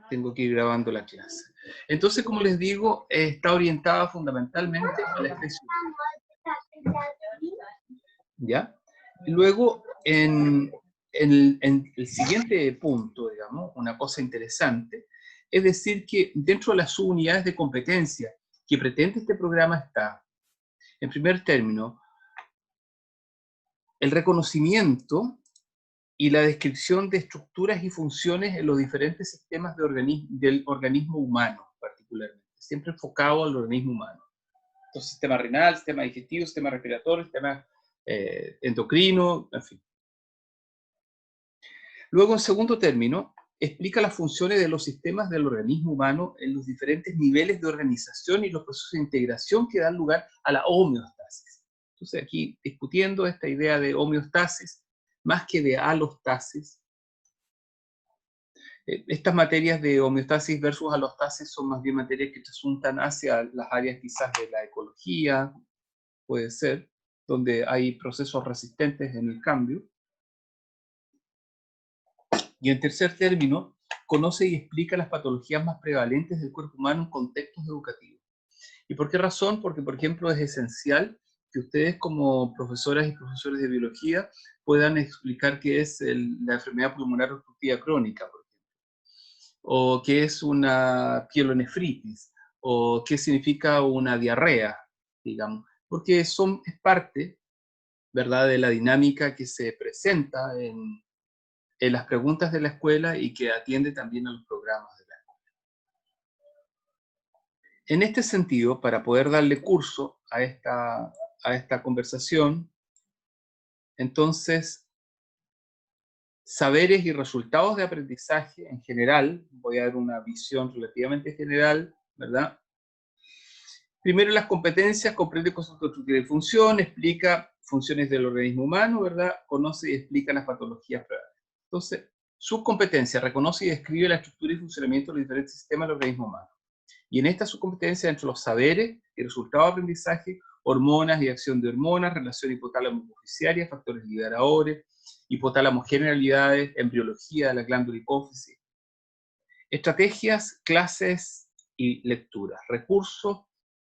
Tengo que ir grabando la clase. Entonces, como les digo, está orientada fundamentalmente a la especie humana. ¿Ya? Y luego, en el siguiente punto, digamos, una cosa interesante, es decir que dentro de las subunidades de competencia que pretende este programa está, en primer término, el reconocimiento y la descripción de estructuras y funciones en los diferentes sistemas del organismo humano, particularmente, siempre enfocado al organismo humano. Entonces, sistema renal, sistema digestivo, sistema respiratorio, sistema endocrino, en fin. Luego, en segundo término, explica las funciones de los sistemas del organismo humano en los diferentes niveles de organización y los procesos de integración que dan lugar a la homeostasis. Entonces, aquí discutiendo esta idea de homeostasis, más que de alostasis. Estas materias de homeostasis versus alostasis son más bien materias que trasuntan hacia las áreas quizás de la ecología, puede ser, donde hay procesos resistentes en el cambio. Y en tercer término, conoce y explica las patologías más prevalentes del cuerpo humano en contextos educativos. ¿Y por qué razón? Porque, por ejemplo, es esencial que ustedes como profesoras y profesores de biología puedan explicar qué es la enfermedad pulmonar obstructiva crónica, por ejemplo, o qué es una pielonefritis, o qué significa una diarrea, digamos, porque es parte, ¿verdad?, de la dinámica que se presenta en las preguntas de la escuela y que atiende también a los programas de la escuela. En este sentido, para poder darle curso a esta conversación, entonces, saberes y resultados de aprendizaje en general, voy a dar una visión relativamente general, ¿verdad? Primero, las competencias, comprende conceptos estructura y función, explica funciones del organismo humano, ¿verdad? Conoce y explica las patologías prevalentes. Entonces, subcompetencia, reconoce y describe la estructura y funcionamiento de los diferentes sistemas del organismo humano. Y en esta subcompetencia, entre los saberes y resultados de aprendizaje, hormonas y acción de hormonas, relación hipotálamo-hipoficiaria, factores liberadores, hipotálamo generalidades, embriología de la glándula hipófisis, estrategias, clases y lecturas, recursos,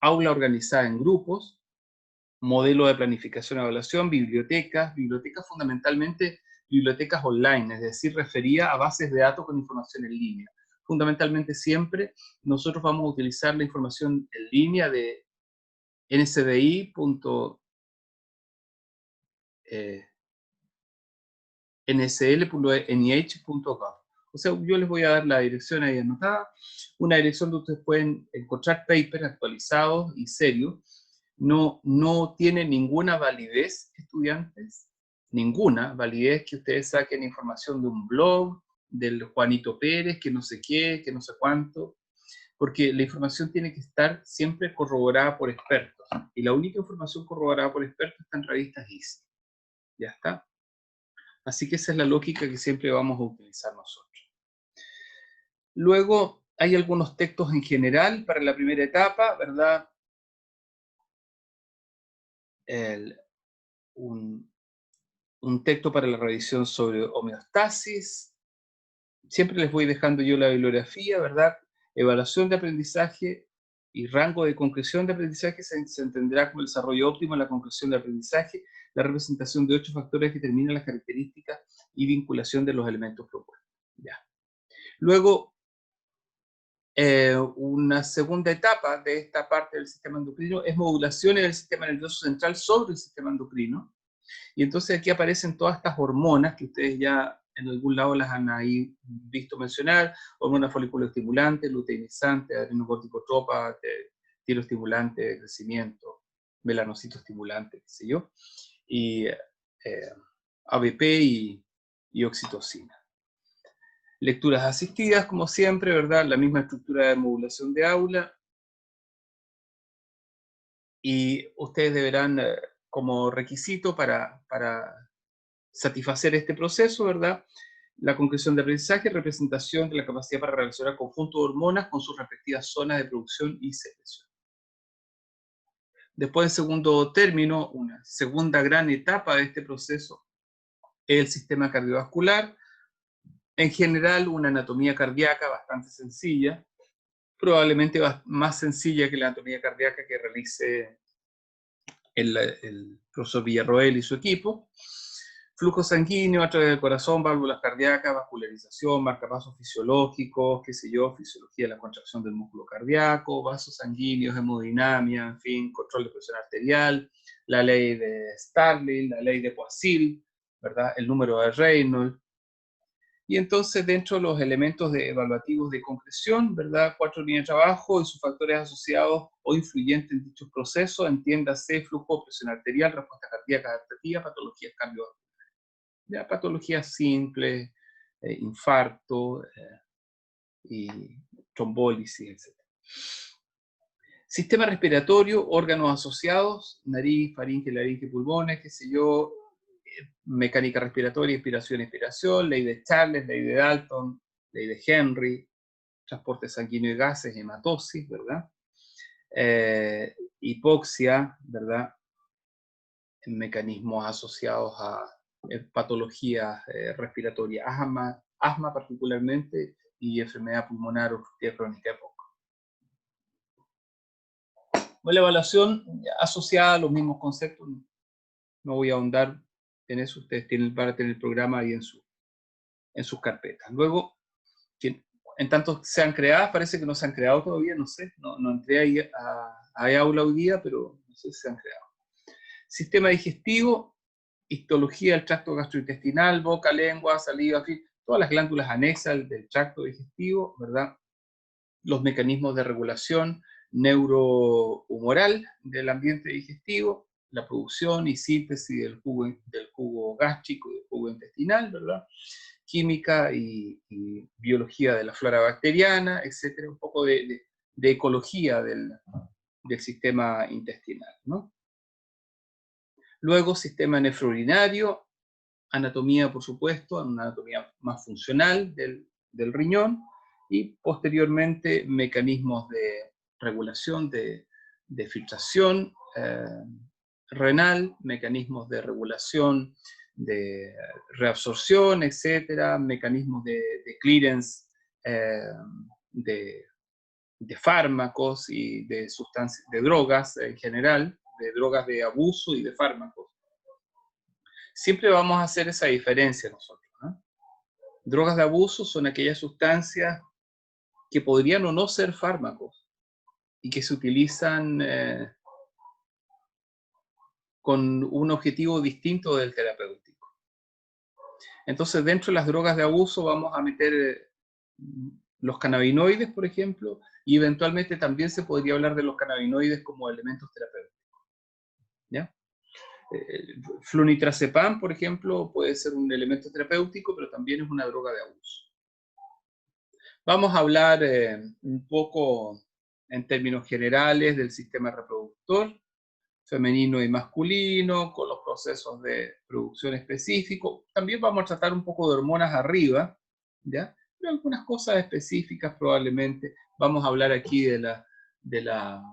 aula organizada en grupos, modelo de planificación y evaluación, bibliotecas fundamentalmente bibliotecas online, es decir, refería a bases de datos con información en línea. Fundamentalmente siempre nosotros vamos a utilizar la información en línea de nsdi.nsl.gov. O sea, yo les voy a dar la dirección ahí anotada, una dirección donde ustedes pueden encontrar papers actualizados y serios. No tiene ninguna validez, estudiantes, ninguna validez que ustedes saquen información de un blog, del Juanito Pérez, que no sé qué, que no sé cuánto, porque la información tiene que estar siempre corroborada por expertos, y la única información corroborada por expertos está en revistas ICE. Ya está. Así que esa es la lógica que siempre vamos a utilizar nosotros. Luego hay algunos textos en general para la primera etapa, ¿verdad? Un texto para la revisión sobre homeostasis. Siempre les voy dejando yo la bibliografía, ¿verdad? Evaluación de aprendizaje y rango de concreción de aprendizaje se entenderá como el desarrollo óptimo en la concreción de aprendizaje, la representación de 8 factores que determinan las características y vinculación de los elementos propuestos. Ya. Luego, una segunda etapa de esta parte del sistema endocrino es modulaciones del sistema nervioso central sobre el sistema endocrino. Y entonces aquí aparecen todas estas hormonas que ustedes ya en algún lado las han ahí visto mencionar: hormona folículo estimulante, luteinizante, adrenocorticotropa, tiroestimulante de crecimiento, melanocito estimulante, qué sé yo, y ABP y oxitocina. Lecturas asistidas, como siempre, ¿verdad? La misma estructura de modulación de aula. Y ustedes deberán, como requisito para satisfacer este proceso, ¿verdad?, la concreción de aprendizaje, representación de la capacidad para relacionar conjuntos de hormonas con sus respectivas zonas de producción y secreción. Después, en segundo término, una segunda gran etapa de este proceso es el sistema cardiovascular, En general, una anatomía cardíaca bastante sencilla, probablemente más sencilla que la anatomía cardíaca que realice el profesor Villarroel y su equipo. Flujo sanguíneo a través del corazón, válvulas cardíacas, vascularización, marcapasos fisiológicos, qué sé yo, fisiología de la contracción del músculo cardíaco, vasos sanguíneos, hemodinamia, en fin, control de presión arterial, la ley de Starling, la ley de Poiseuille, ¿verdad? El número de Reynolds. Y entonces, dentro de los elementos evaluativos de concreción, ¿verdad? 4 líneas de trabajo y sus factores asociados o influyentes en dichos procesos, entiéndase flujo, presión arterial, respuesta cardíaca adaptativa, patologías cardiovasculares. Ya, patologías simples, infarto y trombólisis, etc. Sistema respiratorio, órganos asociados, nariz, faringe, laringe, pulmones, qué sé yo, mecánica respiratoria, inspiración, expiración, ley de Charles, ley de Dalton, ley de Henry, transporte sanguíneo y gases, hematosis, ¿verdad? Hipoxia, ¿verdad? Mecanismos asociados a patologías respiratorias, asma particularmente, y enfermedad pulmonar obstructiva crónica de EPOC. Bueno, la evaluación asociada a los mismos conceptos, no voy a ahondar en eso, ustedes van a tener el programa ahí en sus carpetas. Luego, en tanto sean creadas, parece que no se han creado todavía, no sé, no entré ahí a aula hoy día, pero no sé si se han creado. Sistema digestivo, histología del tracto gastrointestinal, boca, lengua, saliva, en fin, todas las glándulas anexas del tracto digestivo, ¿verdad? Los mecanismos de regulación neurohumoral del ambiente digestivo, la producción y síntesis del jugo gástrico y del jugo intestinal, ¿verdad? Química y biología de la flora bacteriana, etcétera, un poco de ecología del sistema intestinal, ¿no? Luego, sistema nefrourinario, anatomía, por supuesto, una anatomía más funcional del riñón, y posteriormente mecanismos de regulación de filtración renal, mecanismos de regulación de reabsorción, etcétera, mecanismos de clearance de fármacos y de sustancias, de drogas en general, de drogas de abuso y de fármacos. Siempre vamos a hacer esa diferencia nosotros, ¿no? Drogas de abuso son aquellas sustancias que podrían o no ser fármacos y que se utilizan con un objetivo distinto del terapéutico. Entonces, dentro de las drogas de abuso vamos a meter los cannabinoides, por ejemplo, y eventualmente también se podría hablar de los cannabinoides como elementos terapéuticos, ¿ya? Flunitrazepam, por ejemplo, puede ser un elemento terapéutico, pero también es una droga de abuso. Vamos a hablar un poco en términos generales del sistema reproductor, femenino y masculino, con los procesos de producción específicos. También vamos a tratar un poco de hormonas arriba, ¿ya? Pero algunas cosas específicas probablemente. Vamos a hablar aquí de la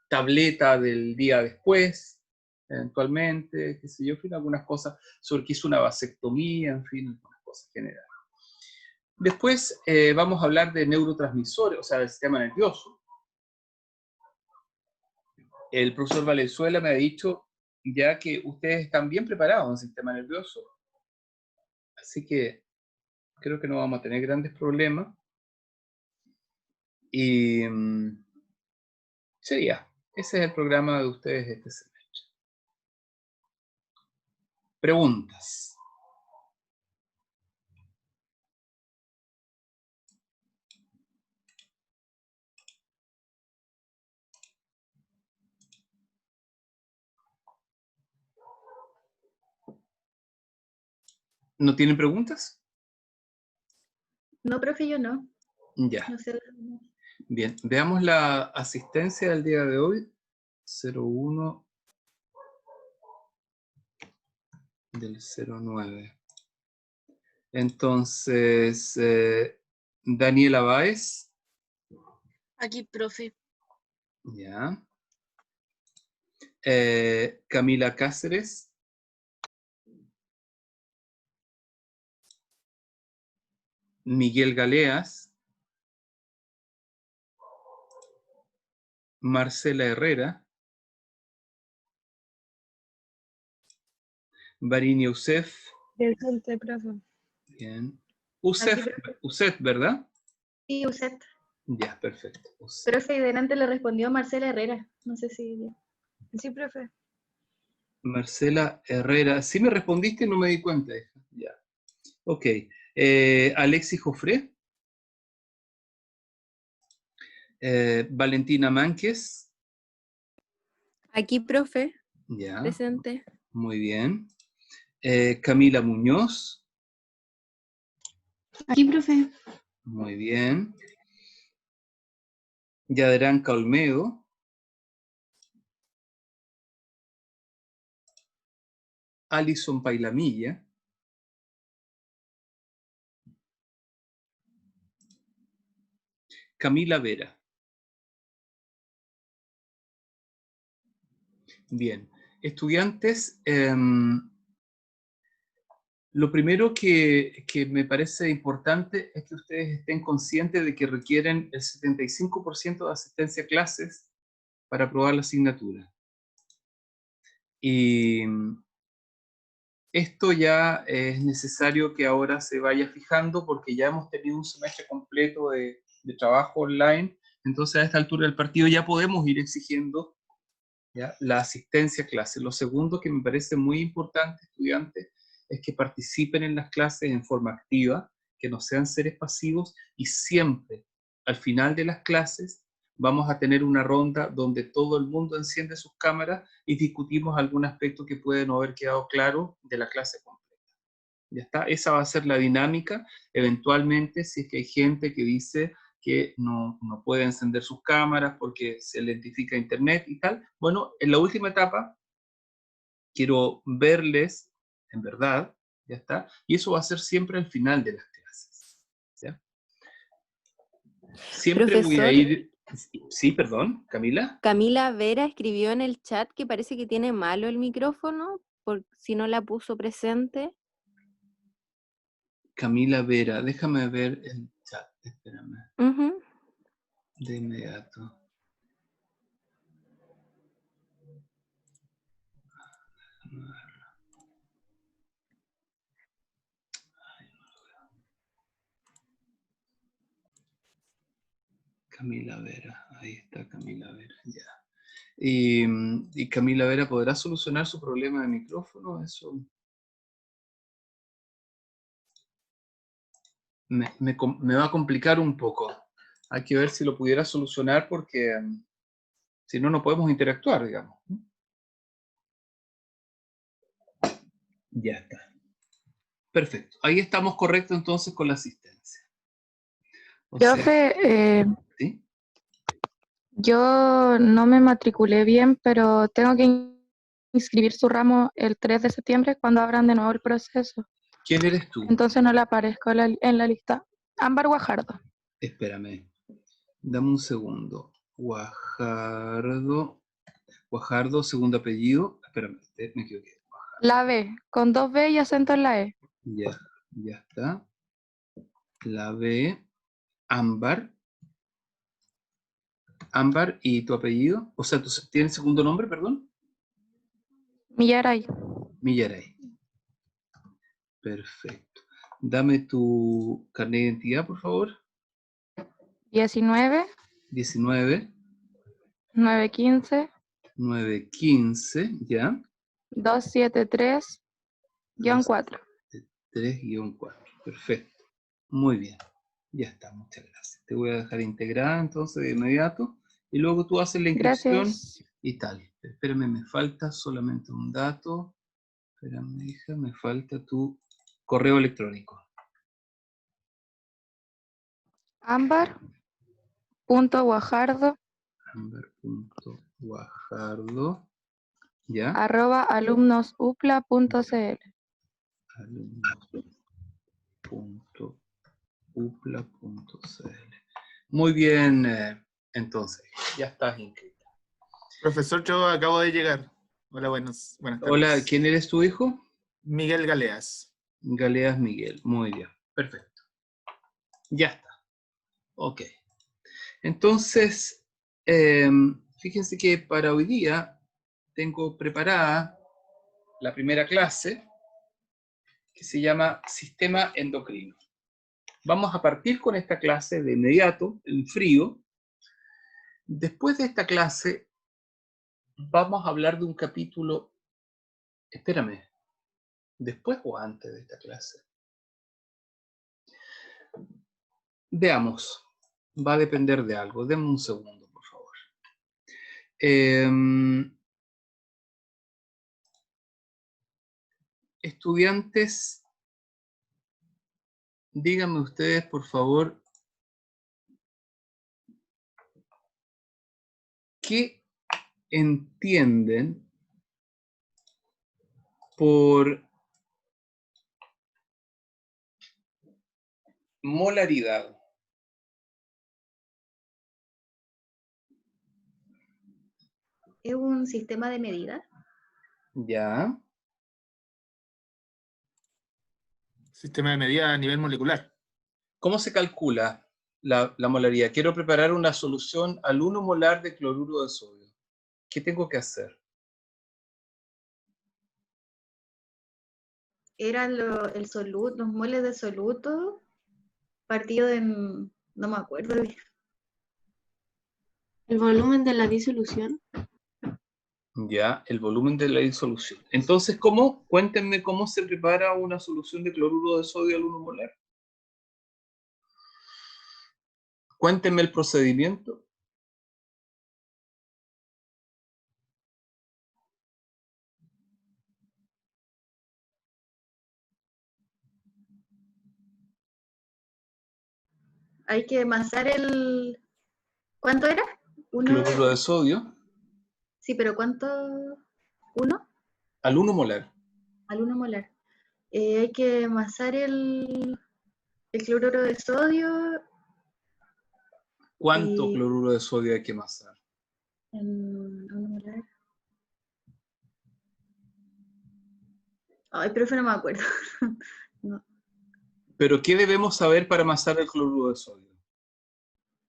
tableta del día después, eventualmente, qué sé yo, en fin, algunas cosas sobre qué es una vasectomía, en fin, algunas cosas generales. Después vamos a hablar de neurotransmisores, o sea, del sistema nervioso. El profesor Valenzuela me ha dicho ya que ustedes están bien preparados en el sistema nervioso, así que creo que no vamos a tener grandes problemas. Y sería, ese es el programa de ustedes este semestre. Preguntas. ¿No tienen preguntas? No, profe, yo no. Ya. No sé. Bien, veamos la asistencia del día de hoy. 01 del 09. Entonces, Daniela Báez. Aquí, profe. Ya. Camila Cáceres. Miguel Galeas, Marcela Herrera, Barini Youssef, Presente, profe. bien. Aquí, profe. Uset, ¿verdad? Sí, usted. Ya, perfecto. Uset. Profe, y delante le respondió Marcela Herrera. No sé si... Sí, profe. Marcela Herrera. Sí me respondiste, no me di cuenta, hija. Ya. Ok. Alexis Jofré. Valentina Mánquez. Aquí, profe, Ya, presente. muy bien. Camila Muñoz. Aquí, profe. Muy bien. Yaderanca Olmedo. Alison Pailamilla. Camila Vera. Bien. Estudiantes, lo primero que me parece importante es que ustedes estén conscientes de que requieren el 75% de asistencia a clases para aprobar la asignatura. Y esto ya es necesario que ahora se vaya fijando porque ya hemos tenido un semestre completo de trabajo online, entonces a esta altura del partido ya podemos ir exigiendo, ¿ya?, la asistencia a clases. Lo segundo que me parece muy importante, estudiantes, es que participen en las clases en forma activa, que no sean seres pasivos, y siempre, al final de las clases, vamos a tener una ronda donde todo el mundo enciende sus cámaras y discutimos algún aspecto que puede no haber quedado claro de la clase completa. Ya está, esa va a ser la dinámica. Eventualmente, si es que hay gente que dice que no puede encender sus cámaras porque se le identifica internet y tal, bueno, en la última etapa quiero verles en verdad, ya está, y eso va a ser siempre al final de las clases, ¿ya? Siempre voy a Profesor, ir... Sí, perdón, Camila. Camila Vera escribió en el chat que parece que tiene malo el micrófono, por si no la puso presente. Camila Vera, déjame ver el chat, espérame, Ujú. de inmediato. Camila Vera, ahí está Camila Vera, ya. Y Camila Vera, ¿podrá solucionar su problema de micrófono? Eso me va a complicar un poco. Hay que ver si lo pudiera solucionar porque si no, no podemos interactuar, digamos. Ya está. Perfecto. Ahí estamos correctos entonces con la asistencia. O sea, Profe, ¿sí? yo no me matriculé bien, pero tengo que inscribir su ramo el 3 de septiembre cuando abran de nuevo el proceso. ¿Quién eres tú? Entonces no le aparezco en la lista. Ámbar Guajardo. Espérame. Dame un segundo. Guajardo, segundo apellido. Espérame, me equivoqué. La B, con 2 B y acento en la E. Ya está. La B. Ámbar. Ámbar, ¿y tu apellido? O sea, ¿tienes segundo nombre, perdón? Millaray. Millaray. Perfecto. Dame tu carnet de identidad, por favor. 19 19 915 915, ¿ya? 273-4. 3-4. Perfecto. Muy bien. Ya está, muchas gracias. Te voy a dejar integrada entonces de inmediato y luego tú haces la inscripción Gracias. y tal. Espérame, me falta solamente un dato. Espérame, hija, me falta tu correo electrónico. Ámbar.guajardo Amber.guajardo, ¿ya? @alumnosupla.cl. alumnos.upla.cl. Muy bien, entonces, ya estás inscrita. Profesor, yo acabo de llegar. Hola, buenas tardes. Hola, ¿quién eres tu hijo? Miguel Galeas. Galeas Miguel, muy bien, perfecto. Ya está. Ok. Entonces, fíjense que para hoy día tengo preparada la primera clase que se llama Sistema Endocrino. Vamos a partir con esta clase de inmediato, en frío. Después de esta clase, vamos a hablar de un capítulo. Espérame, ¿después o antes de esta clase? Veamos, va a depender de algo. Denme un segundo, por favor. Estudiantes, díganme ustedes, por favor, ¿qué entienden por molaridad? ¿Es un sistema de medida? Ya, Sistema de medida a nivel molecular. ¿cómo se calcula la molaridad? Quiero preparar una solución al 1 molar de cloruro de sodio. ¿Qué tengo que hacer? Eran los moles de soluto partido en, no me acuerdo bien. El volumen de la disolución. Ya, el volumen de la disolución. Entonces, cuéntenme cómo se prepara una solución de cloruro de sodio al 1 molar. Cuéntenme el procedimiento. Hay que amasar ¿cuánto era? Cloruro de sodio Sí, pero ¿cuánto? ¿1? al 1 molar. Al 1 molar. Hay que amasar el cloruro de sodio ¿Cuánto y cloruro de sodio hay que amasar? en 1 molar. Ay, profe, no me acuerdo. No. ¿Pero qué debemos saber para amasar el cloruro de sodio?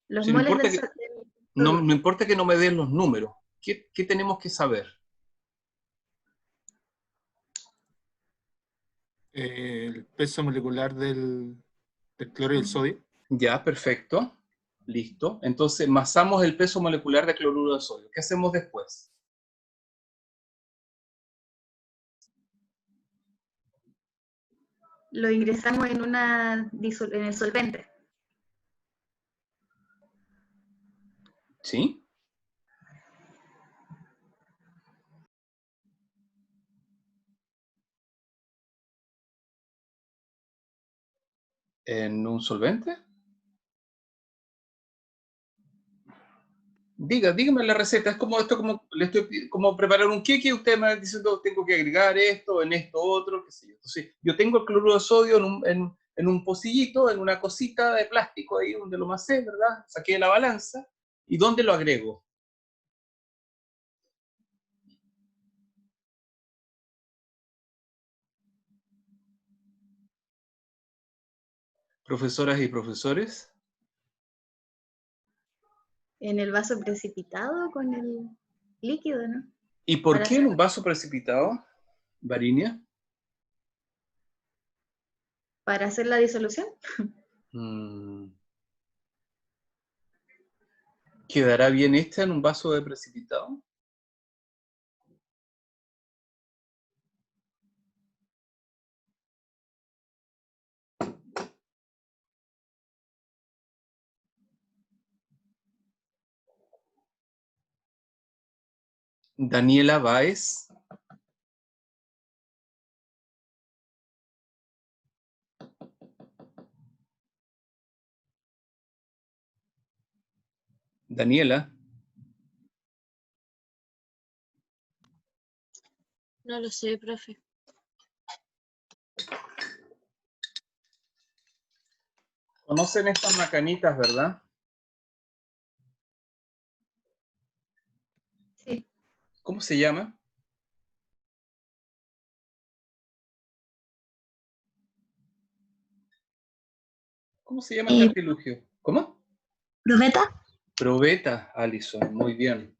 Los Si no moles importa del que, del no producto. importa que no me den los números. ¿Qué tenemos que saber? El peso molecular del cloro y el sodio. Ya, perfecto. Listo. Entonces, masamos el peso molecular de cloruro de sodio. ¿Qué hacemos después? Lo ingresamos en el solvente. ¿Sí? ¿En un solvente? Dígame la receta. Es como esto, como preparar un queque y usted me va diciendo, tengo que agregar esto, en esto otro, qué sé yo. Entonces, yo tengo el cloruro de sodio en un pocillito, en una cosita de plástico ahí donde lo masé, ¿verdad? Saqué la balanza. ¿Y dónde lo agrego? Profesoras y profesores. En el vaso precipitado con el líquido, ¿no? ¿Y por Para qué en hacer, un vaso precipitado, Varinia? para hacer la disolución. ¿Quedará bien esta en un vaso de precipitado? Daniela Báez. Daniela. No lo sé, profe. ¿Conocen estas macanitas, verdad? Sí. ¿Cómo se llama? ¿Cómo se llama este artilugio? ¿Cómo? ¿Probeta? Probeta, Alison, muy bien.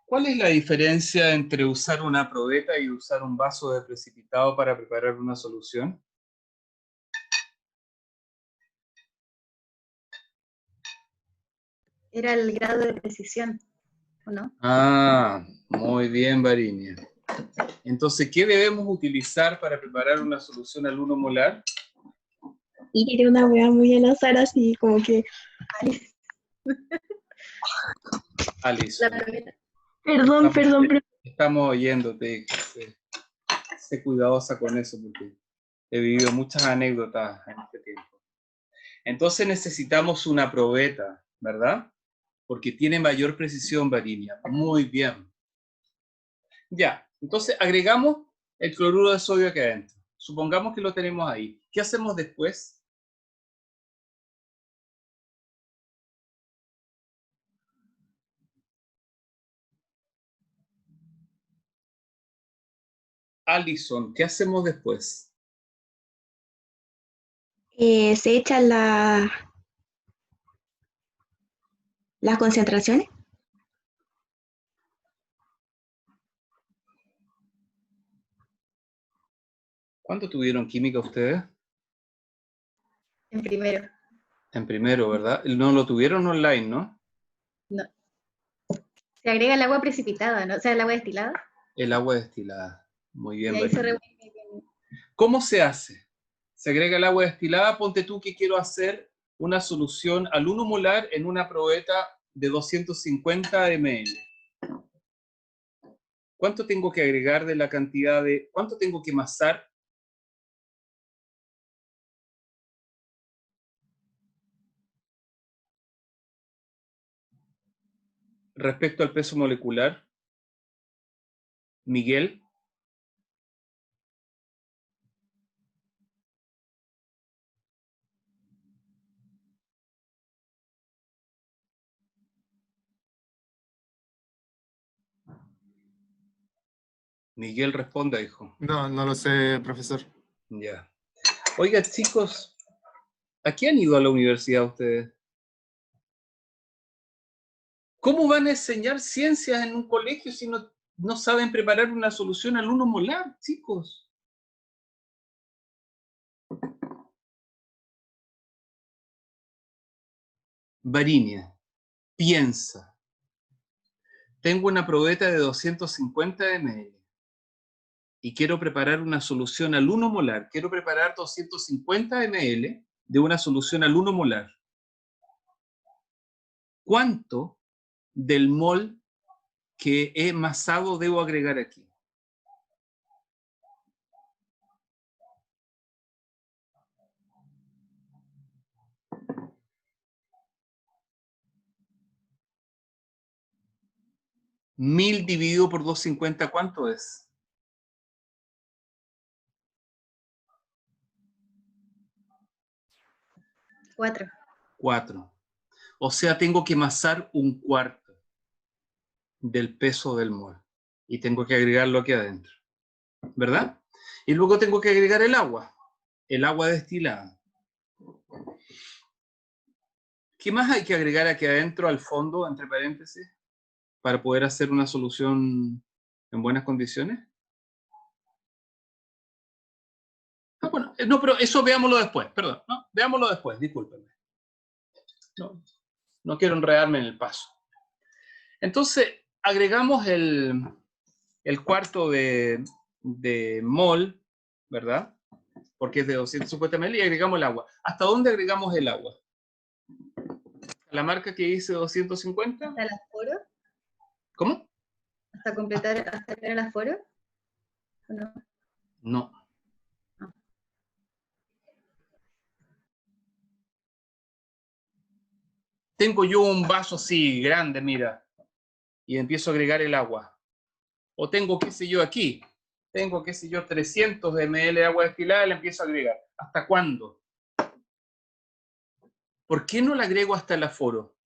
¿Cuál es la diferencia entre usar una probeta y usar un vaso de precipitado para preparar una solución? Era el grado de precisión, ¿o no? Ah, muy bien, Varinia. Entonces, ¿qué debemos utilizar para preparar una solución al 1 molar? Y era una wea muy al azar, así como que. Alison, La probeta. Perdón, pero. estamos oyéndote. Sé cuidadosa con eso porque he vivido muchas anécdotas en este tiempo. Entonces necesitamos una probeta, ¿verdad? Porque tiene mayor precisión, Varinia. Muy bien. Ya, entonces agregamos el cloruro de sodio aquí adentro. Supongamos que lo tenemos ahí. ¿Qué hacemos después? Alison, ¿qué hacemos después? Se echan las concentraciones. ¿Cuánto tuvieron química ustedes? En primero. En primero, ¿verdad? No lo tuvieron online, ¿no? No. Se agrega el agua precipitada, ¿no? O sea, el agua destilada. El agua destilada. Muy bien, Y ahí se Varinia. revuelve. ¿Cómo se hace? Se agrega el agua destilada. Ponte tú que quiero hacer una solución al 1 molar en una probeta de 250 ml. ¿Cuánto tengo que agregar de la cantidad de... ¿Cuánto tengo que masar? Respecto al peso molecular. Miguel. Miguel responda, hijo. No, no lo sé, profesor. Ya. Oiga, chicos, ¿a qué han ido a la universidad ustedes? ¿Cómo van a enseñar ciencias en un colegio si no saben preparar una solución al 1 molar, chicos? Varinia, piensa. Tengo una probeta de 250 ml y quiero preparar una solución al 1 molar. Quiero preparar 250 ml de una solución al 1 molar. ¿Cuánto del mol que he masado debo agregar aquí? ¿1000 dividido por 250 cuánto es? 4. 4. O sea, tengo que masar 1/4 del peso del mol. Y tengo que agregarlo aquí adentro. ¿Verdad? Y luego tengo que agregar el agua destilada. ¿Qué más hay que agregar aquí adentro al fondo, entre paréntesis, para poder hacer una solución en buenas condiciones? Ah, bueno, no, pero eso veámoslo después, perdón, no, veámoslo después, discúlpenme. No quiero enredarme en el paso. Entonces, agregamos el cuarto de mol, ¿verdad? Porque es de 250 ml y agregamos el agua. ¿Hasta dónde agregamos el agua? ¿La marca que dice 250? ¿Hasta el aforo? ¿Cómo? ¿Hasta completar, hasta llegar al aforo? ¿O no? No. Tengo yo un vaso así, grande, mira, y empiezo a agregar el agua. O tengo, qué sé yo, aquí. Tengo, qué sé yo, 300 ml de agua destilada y le empiezo a agregar. ¿Hasta cuándo? ¿Por qué no la agrego hasta el aforo?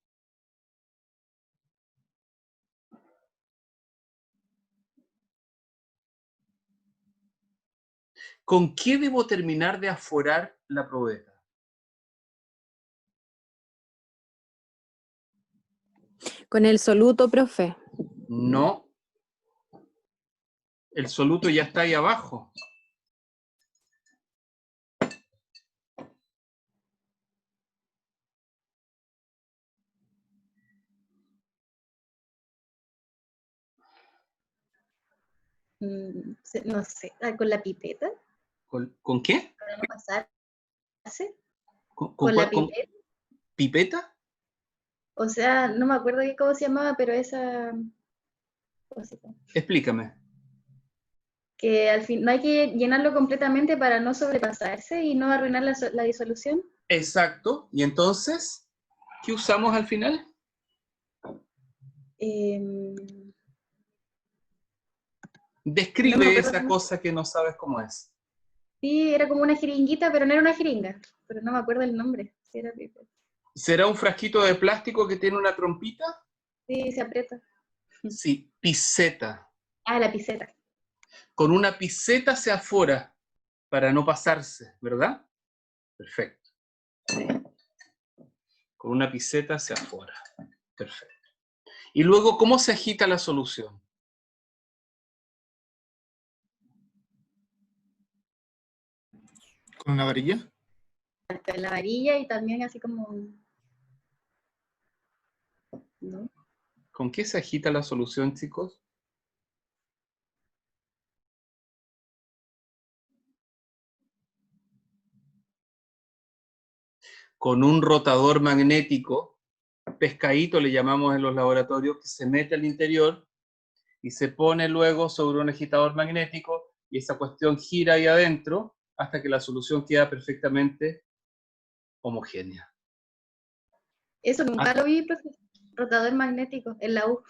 ¿Con qué debo terminar de aforar la probeta? Con el soluto, profe. No. El soluto ya está ahí abajo. No sé, con la pipeta, ¿Con qué? para no pasarse, ¿Con con la cuál? ¿Con pipeta. pipeta? O sea, no me acuerdo cómo se llamaba, pero esa cosita. Explícame. Que al fin no hay que llenarlo completamente para no sobrepasarse y no arruinar la disolución. Exacto. ¿Y entonces qué usamos al final? No me Describe acuerdo esa cómo. cosa que no sabes cómo es. Sí, era como una jeringuita, pero no era una jeringa. Pero no me acuerdo el nombre. Sí, era pipeta. ¿Será un frasquito de plástico que tiene una trompita? Sí, se aprieta. Sí, piseta. Ah, la piseta. Con una piseta se afora para no pasarse, ¿verdad? Perfecto. Con una piseta se afora. Perfecto. Y luego, ¿cómo se agita la solución? ¿Con una varilla? Con la varilla y también así como. ¿No? ¿Con qué se agita la solución, chicos? Con un rotador magnético, pescadito le llamamos en los laboratorios, que se mete al interior y se pone luego sobre un agitador magnético y esa cuestión gira ahí adentro hasta que la solución queda perfectamente homogénea. Eso nunca lo vi, profesor. Rotador magnético en la U.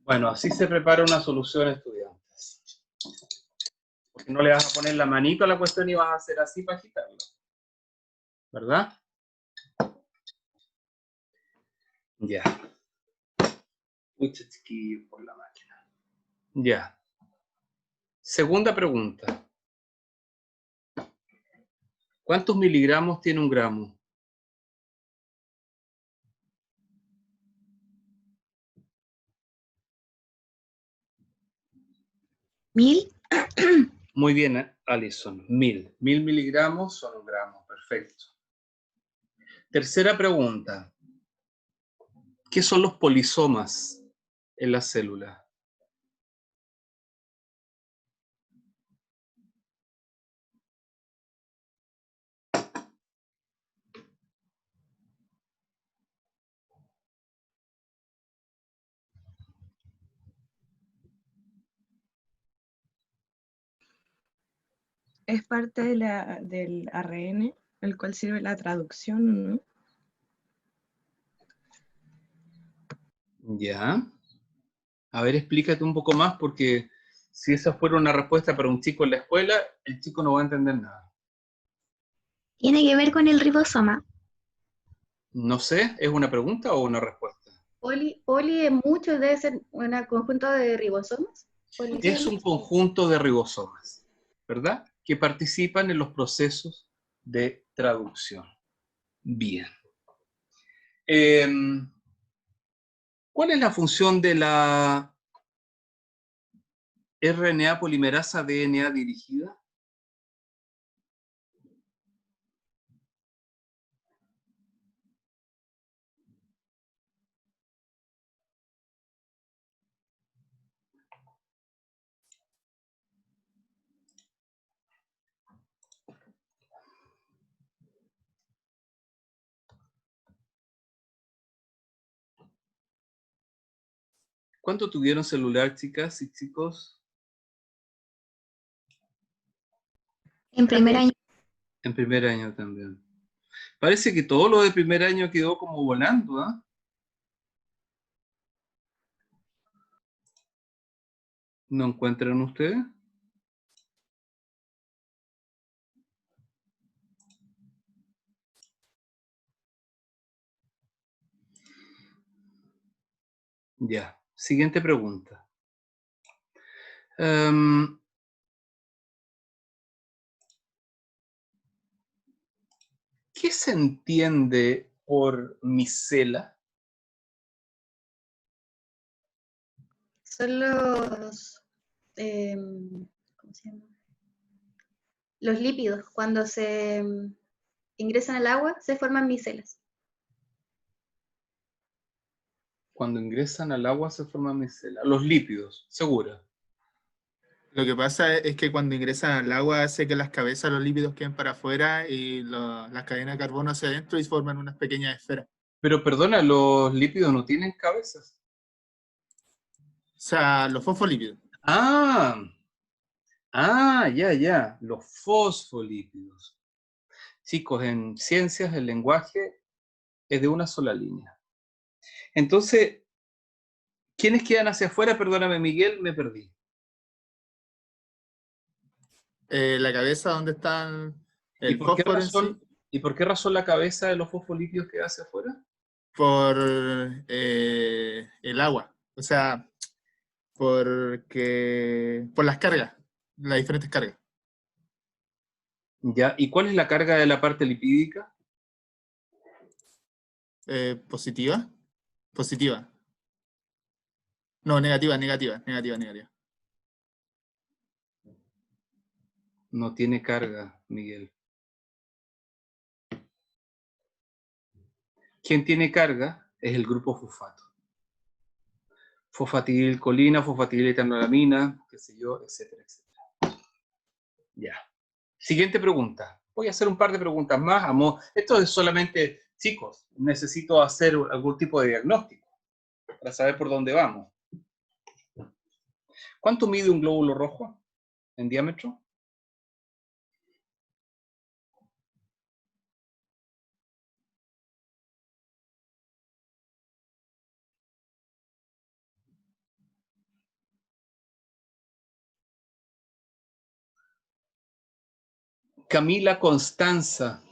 Bueno, así se prepara una solución, estudiantes. Porque no le vas a poner la manito a la cuestión y vas a hacer así para agitarlo. ¿Verdad? Ya. Mucho chiquillo por la máquina. Ya. Segunda pregunta. ¿Cuántos miligramos tiene un gramo? ¿1000? Muy bien, Alison. 1000. 1000 miligramos son un gramo. Perfecto. Tercera pregunta. ¿Qué son los polisomas en la célula? Es parte de del ARN, el cual sirve la traducción, ¿no? Ya. A ver, explícate un poco más, porque si esa fuera una respuesta para un chico en la escuela, el chico no va a entender nada. Tiene que ver con el ribosoma. No sé, ¿es una pregunta o una respuesta? Poli es mucho, debe ser un conjunto de ribosomas. Es un conjunto de ribosomas, ¿verdad? Que participan en los procesos de traducción. Bien. ¿Cuál es la función de la RNA polimerasa DNA dirigida? ¿Cuánto tuvieron celular, chicas y chicos? En primer año. En primer año también. Parece que todo lo de primer año quedó como volando, ¿ah? ¿No encuentran ustedes? Ya. Siguiente pregunta. ¿Qué se entiende por micela? Son los, ¿cómo se llama? Los lípidos. Cuando se ingresan al agua, se forman micelas. Cuando ingresan al agua se forman micelas. Los lípidos, segura. Lo que pasa es que cuando ingresan al agua hace que las cabezas, los lípidos queden para afuera y las cadenas de carbono hacia adentro y forman unas pequeñas esferas. Pero perdona, los lípidos no tienen cabezas. O sea, los fosfolípidos. Ah, ya. Los fosfolípidos. Chicos, en ciencias el lenguaje es de una sola línea. Entonces, ¿quiénes quedan hacia afuera? Perdóname, Miguel, me perdí. La cabeza donde están ¿Y el por qué fósforo en sí, razón, ¿y por qué razón la cabeza de los fosfolípidos queda hacia afuera? por el agua. O sea, por las cargas, las diferentes cargas. Ya, ¿y cuál es la carga de la parte lipídica? ¿Positiva? Positiva. No, negativa. No tiene carga, Miguel. Quien tiene carga es el grupo fosfato. Fosfatidilcolina, fosfatidiletoanolamina, qué sé yo, etcétera. Ya. Siguiente pregunta. Voy a hacer un par de preguntas más. Esto es solamente, chicos, necesito hacer algún tipo de diagnóstico para saber por dónde vamos. ¿Cuánto mide un glóbulo rojo en diámetro? Camila Constanza,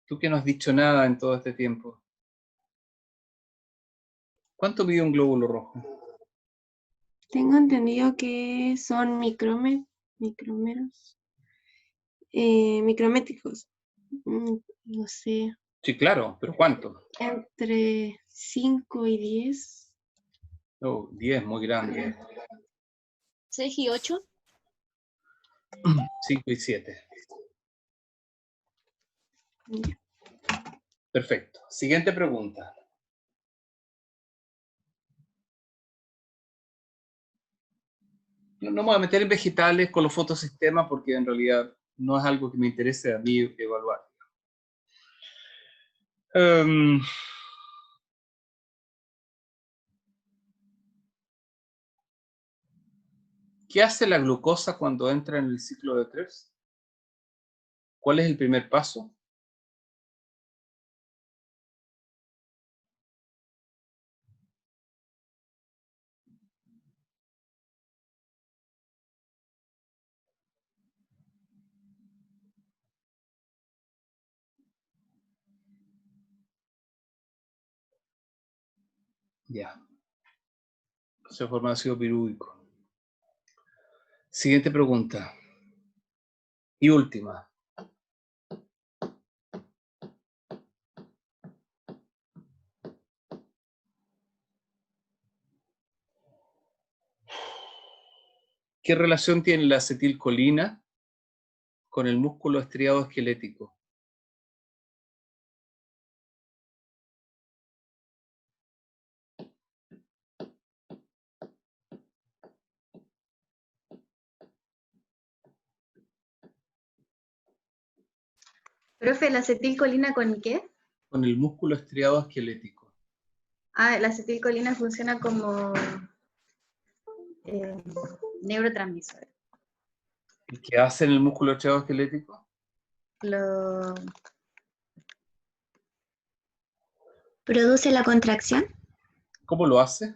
tú que no has dicho nada en todo este tiempo. ¿Cuánto mide un glóbulo rojo? Tengo entendido que son micrométricos. No sé, Sí, claro, pero ¿cuánto? entre 5 y 10. Oh, 10, muy grande. 6 y 8. 5 y 7. Ya. Perfecto. Siguiente pregunta. No me voy a meter en vegetales con los fotosistemas porque en realidad no es algo que me interese a mí evaluar. ¿Qué hace la glucosa cuando entra en el ciclo de Krebs? ¿Cuál es el primer paso? Ya. Se forma ácido pirúvico. Siguiente pregunta. Y última. ¿Qué relación tiene la acetilcolina con el músculo estriado esquelético? Profe, ¿la acetilcolina con qué? Con el músculo estriado esquelético. Ah, la acetilcolina funciona como neurotransmisor. ¿Y qué hace en el músculo estriado esquelético? Lo, ¿Produce la contracción? ¿Cómo lo hace?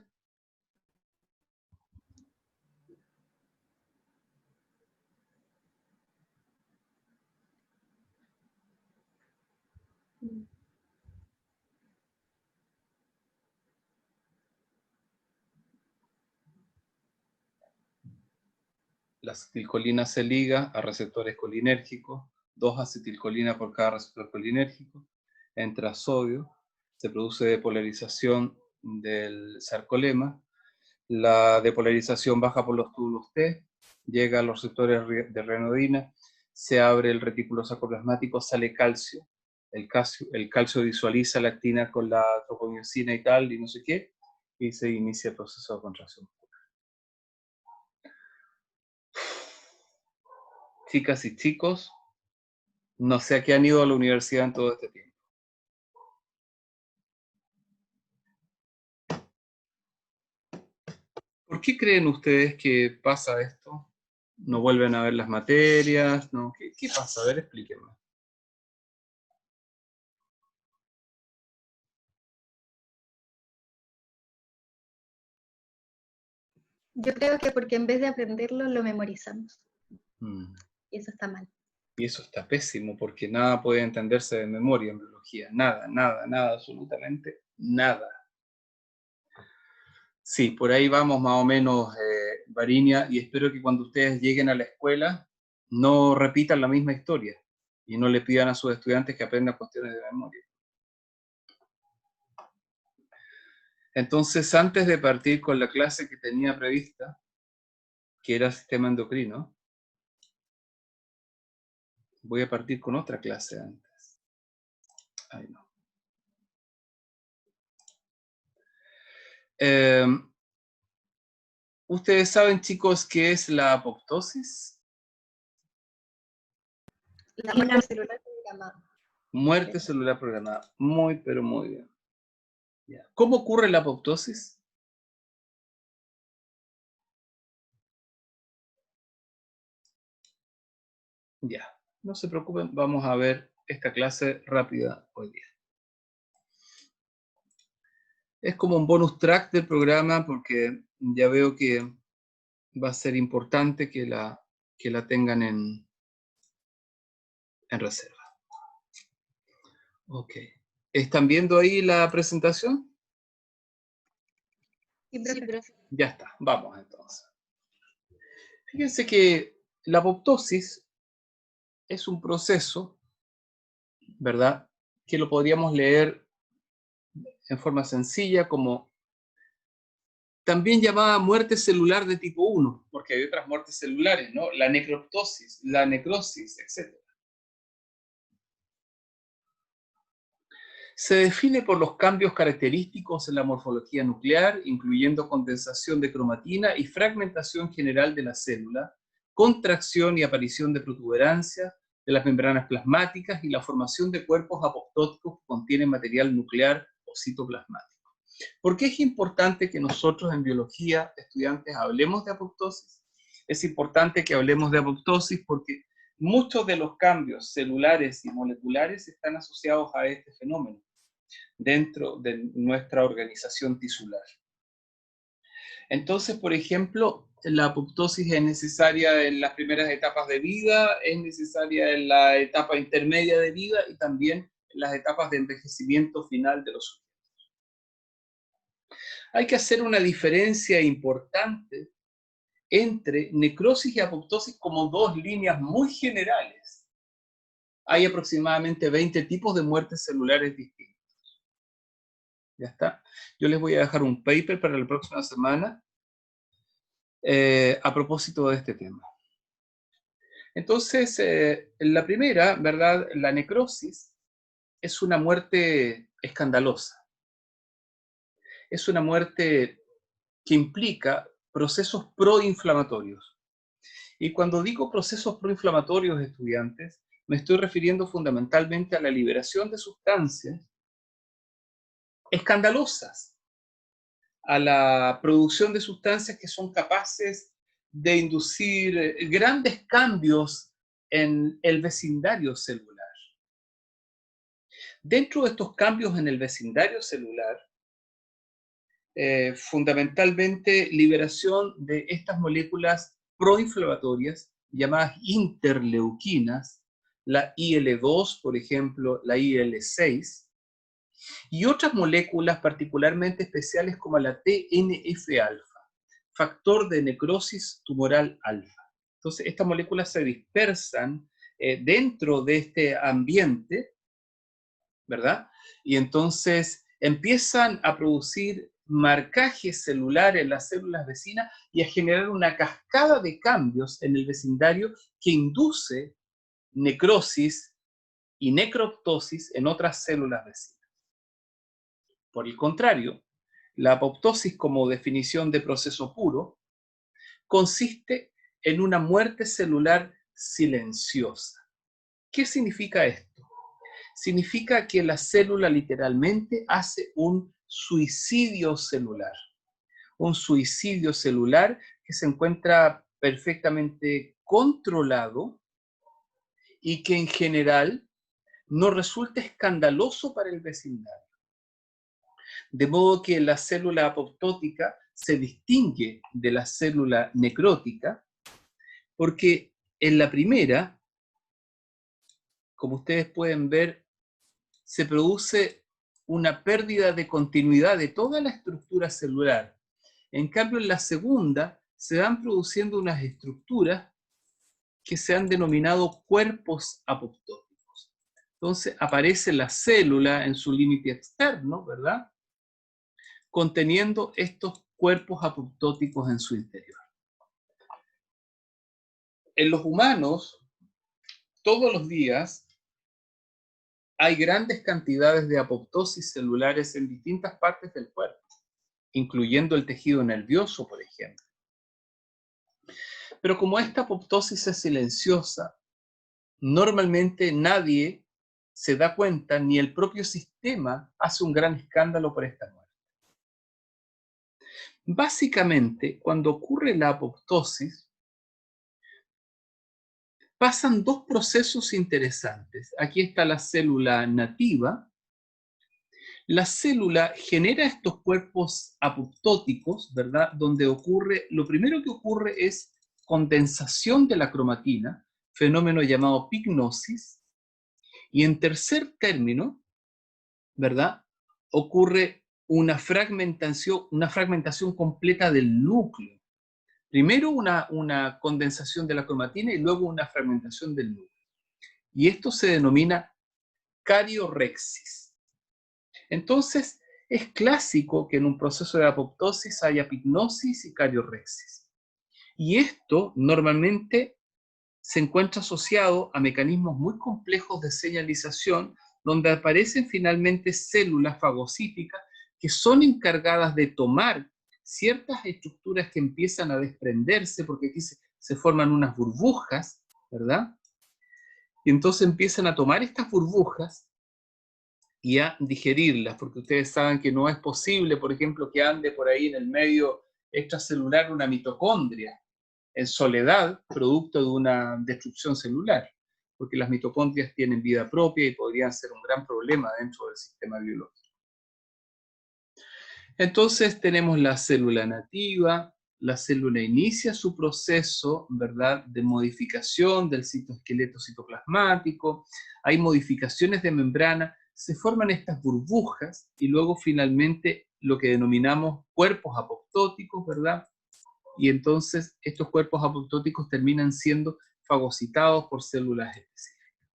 La acetilcolina se liga a receptores colinérgicos, 2 acetilcolina por cada receptor colinérgico, entra sodio, se produce depolarización del sarcolema, la depolarización baja por los túbulos T, llega a los receptores de renodina, se abre el retículo sarcoplasmático, sale calcio, el calcio visualiza la actina con la tropomiosina y tal, y no sé qué, y se inicia el proceso de contracción. Chicas y chicos, no sé a qué han ido a la universidad en todo este tiempo. ¿Por qué creen ustedes que pasa esto? ¿No vuelven a ver las materias? ¿No? ¿Qué pasa? A ver, explíquenme. Yo creo que porque en vez de aprenderlo, lo memorizamos. Mm. Y eso está mal. Y eso está pésimo, porque nada puede entenderse de memoria en biología. Nada, nada, nada, absolutamente nada. Sí, por ahí vamos más o menos, Varinia, y espero que cuando ustedes lleguen a la escuela no repitan la misma historia y no le pidan a sus estudiantes que aprendan cuestiones de memoria. Entonces, antes de partir con la clase que tenía prevista, que era sistema endocrino, voy a partir con otra clase antes. Ay, no. ¿Ustedes saben, chicos, qué es la apoptosis? La muerte celular programada. Muerte celular programada. Muy, pero muy bien. Ya. ¿Cómo ocurre la apoptosis? Ya, no se preocupen, vamos a ver esta clase rápida hoy día. Es como un bonus track del programa porque ya veo que va a ser importante que la tengan en reserva. Ok. ¿Están viendo ahí la presentación? Sí, Sí, profe. profe. Ya está, vamos entonces. Fíjense que la apoptosis es un proceso, ¿verdad?, que lo podríamos leer en forma sencilla como también llamada muerte celular de tipo 1, porque hay otras muertes celulares, ¿no? La necroptosis, la necrosis, etc. Se define por los cambios característicos en la morfología nuclear, incluyendo condensación de cromatina y fragmentación general de la célula, contracción y aparición de protuberancias de las membranas plasmáticas y la formación de cuerpos apoptóticos que contienen material nuclear o citoplasmático. ¿Por qué es importante que nosotros en biología, estudiantes, hablemos de apoptosis? Es importante que hablemos de apoptosis porque muchos de los cambios celulares y moleculares están asociados a este fenómeno dentro de nuestra organización tisular. Entonces, por ejemplo, la apoptosis es necesaria en las primeras etapas de vida, es necesaria en la etapa intermedia de vida y también en las etapas de envejecimiento final de los sujetos. Hay que hacer una diferencia importante entre necrosis y apoptosis como dos líneas muy generales. Hay aproximadamente 20 tipos de muertes celulares distintas. Ya está. Yo les voy a dejar un paper para la próxima semana a propósito de este tema. Entonces, la primera, ¿verdad? La necrosis es una muerte escandalosa. Es una muerte que implica procesos proinflamatorios. Y cuando digo procesos proinflamatorios, estudiantes, me estoy refiriendo fundamentalmente a la liberación de sustancias escandalosas, a la producción de sustancias que son capaces de inducir grandes cambios en el vecindario celular. Dentro de estos cambios en el vecindario celular, fundamentalmente liberación de estas moléculas proinflamatorias llamadas interleuquinas, la IL-2, por ejemplo, la IL-6, y otras moléculas particularmente especiales como la TNF-alfa, factor de necrosis tumoral alfa. Entonces, estas moléculas se dispersan dentro de este ambiente ¿verdad? Y entonces empiezan a producir marcajes celulares en las células vecinas y a generar una cascada de cambios en el vecindario que induce necrosis y necroptosis en otras células vecinas. Por el contrario, la apoptosis como definición de proceso puro consiste en una muerte celular silenciosa. ¿Qué significa esto? Significa que la célula literalmente hace un suicidio celular. Un suicidio celular que se encuentra perfectamente controlado y que en general no resulta escandaloso para el vecindario. De modo que la célula apoptótica se distingue de la célula necrótica porque en la primera, como ustedes pueden ver, se produce una pérdida de continuidad de toda la estructura celular. En cambio, en la segunda se van produciendo unas estructuras que se han denominado cuerpos apoptóticos. Entonces aparece la célula en su límite externo, ¿verdad?, conteniendo estos cuerpos apoptóticos en su interior. En los humanos, todos los días, hay grandes cantidades de apoptosis celulares en distintas partes del cuerpo, incluyendo el tejido nervioso, por ejemplo. Pero como esta apoptosis es silenciosa, normalmente nadie se da cuenta, ni el propio sistema hace un gran escándalo por esta muerte. Básicamente, cuando ocurre la apoptosis, pasan dos procesos interesantes. Aquí está la célula nativa. La célula genera estos cuerpos apoptóticos, ¿verdad?, donde ocurre, lo primero que ocurre es condensación de la cromatina, fenómeno llamado pignosis, y en tercer término, ¿verdad?, ocurre una fragmentación completa del núcleo. Primero una condensación de la cromatina y luego una fragmentación del núcleo. Y esto se denomina cariorexis. Entonces, es clásico que en un proceso de apoptosis haya pignosis y cariorexis. Y esto normalmente se encuentra asociado a mecanismos muy complejos de señalización, donde aparecen finalmente células fagocíticas que son encargadas de tomar ciertas estructuras que empiezan a desprenderse, porque aquí se forman unas burbujas, ¿verdad? Y entonces empiezan a tomar estas burbujas y a digerirlas, porque ustedes saben que no es posible, por ejemplo, que ande por ahí en el medio extracelular una mitocondria en soledad, producto de una destrucción celular, porque las mitocondrias tienen vida propia y podrían ser un gran problema dentro del sistema biológico. Entonces tenemos la célula nativa, la célula inicia su proceso, ¿verdad?, de modificación del citoesqueleto citoplasmático, hay modificaciones de membrana, se forman estas burbujas y luego finalmente lo que denominamos cuerpos apoptóticos, ¿verdad? Y entonces estos cuerpos apoptóticos terminan siendo fagocitados por células específicas.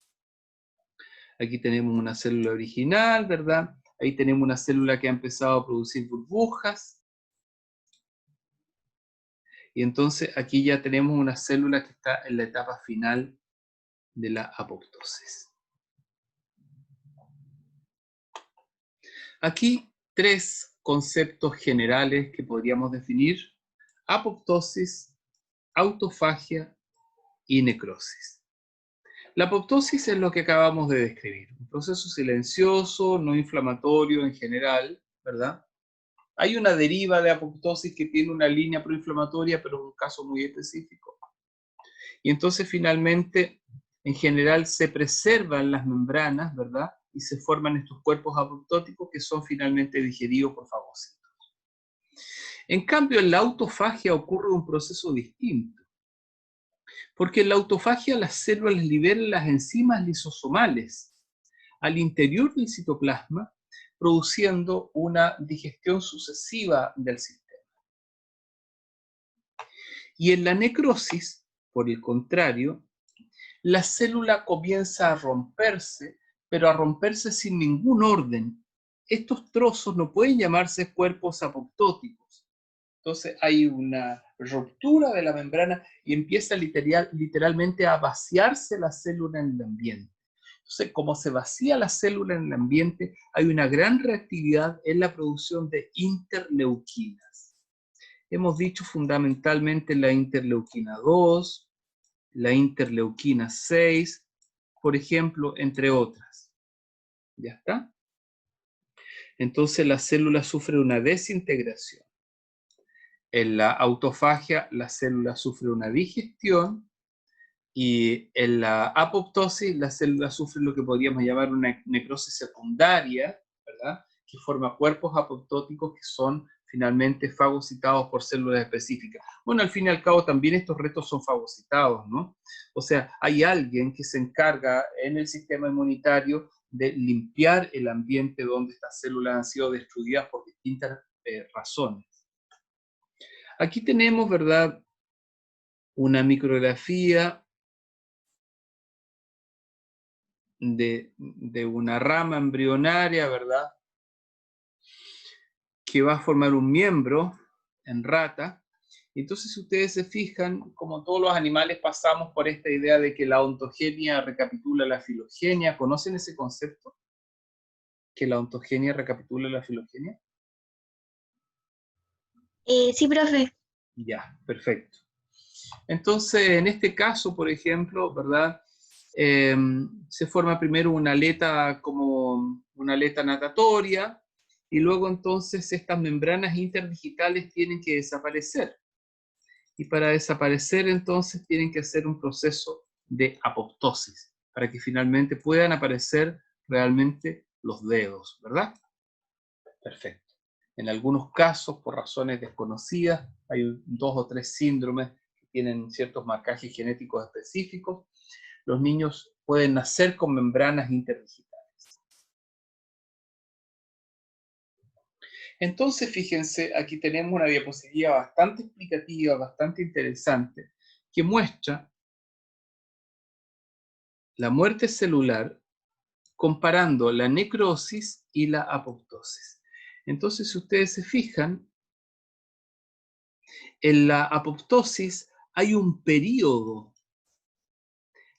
Aquí tenemos una célula original, ¿verdad? Ahí tenemos una célula que ha empezado a producir burbujas. Y entonces aquí ya tenemos una célula que está en la etapa final de la apoptosis. Aquí tres conceptos generales que podríamos definir: apoptosis, autofagia y necrosis. La apoptosis es lo que acabamos de describir, un proceso silencioso, no inflamatorio en general, ¿verdad? Hay una deriva de apoptosis que tiene una línea proinflamatoria, pero es un caso muy específico. Y entonces finalmente, en general, se preservan las membranas, ¿verdad?, y se forman estos cuerpos apoptóticos que son finalmente digeridos por fagocitos. En cambio, en la autofagia ocurre un proceso distinto. Porque en la autofagia las células liberan las enzimas lisosomales al interior del citoplasma, produciendo una digestión sucesiva del sistema. Y en la necrosis, por el contrario, la célula comienza a romperse, pero a romperse sin ningún orden. Estos trozos no pueden llamarse cuerpos apoptóticos. Entonces hay una ruptura de la membrana y empieza literalmente a vaciarse la célula en el ambiente. Entonces, como se vacía la célula en el ambiente, hay una gran reactividad en la producción de interleuquinas. Hemos dicho fundamentalmente la interleuquina 2, la interleuquina 6, por ejemplo, entre otras. ¿Ya está? Entonces la célula sufre una desintegración. En la autofagia la célula sufre una digestión y en la apoptosis la célula sufre lo que podríamos llamar una necrosis secundaria, ¿verdad? Que forma cuerpos apoptóticos que son finalmente fagocitados por células específicas. Bueno, al fin y al cabo también estos restos son fagocitados, ¿no? O sea, hay alguien que se encarga en el sistema inmunitario de limpiar el ambiente donde estas células han sido destruidas por distintas razones. Aquí tenemos, ¿verdad?, una micrografía de una rama embrionaria, ¿verdad?, que va a formar un miembro en rata. Entonces, si ustedes se fijan, como todos los animales pasamos por esta idea de que la ontogenia recapitula la filogenia. ¿Conocen ese concepto? ¿Que la ontogenia recapitula la filogenia? Sí, profe. Ya, perfecto. Entonces, en este caso, por ejemplo, ¿verdad?, se forma primero una aleta como una aleta natatoria, y luego entonces estas membranas interdigitales tienen que desaparecer. Y para desaparecer entonces tienen que hacer un proceso de apoptosis, para que finalmente puedan aparecer realmente los dedos, ¿verdad? Perfecto. En algunos casos, por razones desconocidas, hay 2 o 3 síndromes que tienen ciertos marcajes genéticos específicos. Los niños pueden nacer con membranas interdigitales. Entonces, fíjense, aquí tenemos una diapositiva bastante explicativa, bastante interesante, que muestra la muerte celular comparando la necrosis y la apoptosis. Entonces, si ustedes se fijan, en la apoptosis hay un periodo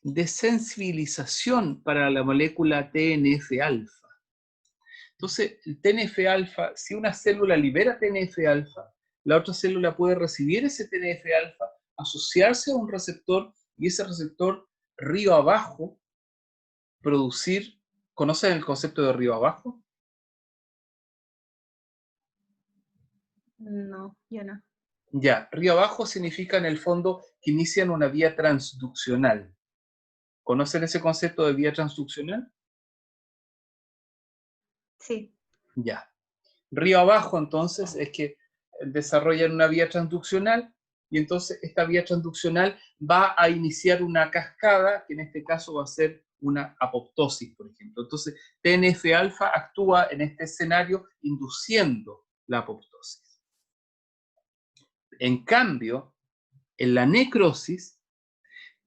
de sensibilización para la molécula TNF-alfa. Entonces, el TNF-alfa, si una célula libera TNF-alfa, la otra célula puede recibir ese TNF-alfa, asociarse a un receptor, y ese receptor río abajo producir. ¿Conocen el concepto de río abajo? No, yo no. Ya, río abajo significa en el fondo que inician una vía transduccional. ¿Conocen ese concepto de vía transduccional? Sí. Ya. Río abajo entonces es que desarrollan una vía transduccional, y entonces esta vía transduccional va a iniciar una cascada, que en este caso va a ser una apoptosis, por ejemplo. Entonces, TNF-alfa actúa en este escenario induciendo la apoptosis. En cambio, en la necrosis,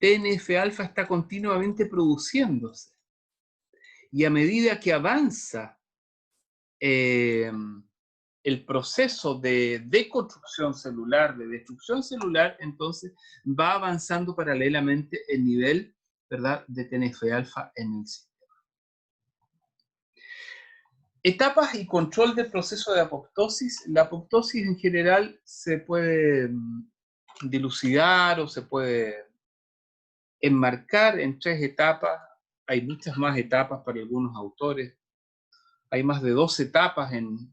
TNF-alfa está continuamente produciéndose. Y a medida que avanza el proceso de deconstrucción celular, de destrucción celular, entonces va avanzando paralelamente el nivel, ¿verdad?, de TNF-alfa en el sistema. Etapas y control del proceso de apoptosis. La apoptosis en general se puede dilucidar o se puede enmarcar en 3 etapas. Hay muchas más etapas para algunos autores. Hay más de 2 etapas en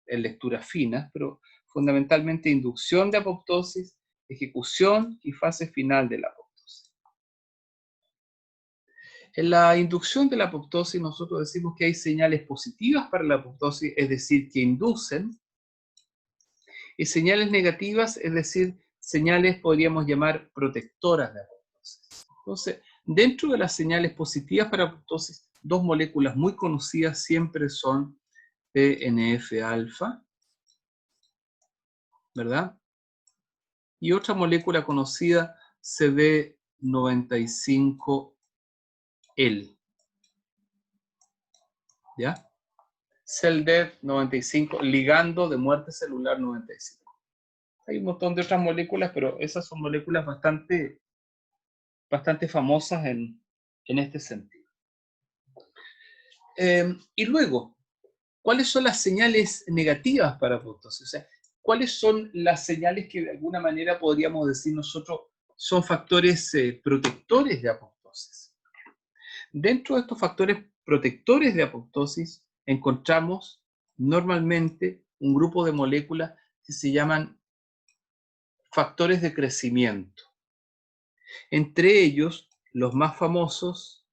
lecturas finas, pero fundamentalmente inducción de apoptosis, ejecución y fase final de la apoptosis. En la inducción de la apoptosis nosotros decimos que hay señales positivas para la apoptosis, es decir, que inducen, y señales negativas, es decir, señales podríamos llamar protectoras de apoptosis. Entonces, dentro de las señales positivas para apoptosis, 2 moléculas muy conocidas siempre son TNF-alfa, ¿verdad? Y otra molécula conocida, CD95L. ¿Ya? Cell death 95, ligando de muerte celular 95. Hay un montón de otras moléculas, pero esas son moléculas bastante famosas en este sentido. Y luego, ¿cuáles son las señales negativas para apoptosis? O sea, ¿cuáles son las señales que de alguna manera podríamos decir nosotros son factores protectores de apoptosis? Dentro de estos factores protectores de apoptosis encontramos normalmente un grupo de moléculas que se llaman factores de crecimiento. Entre ellos, los más famosos,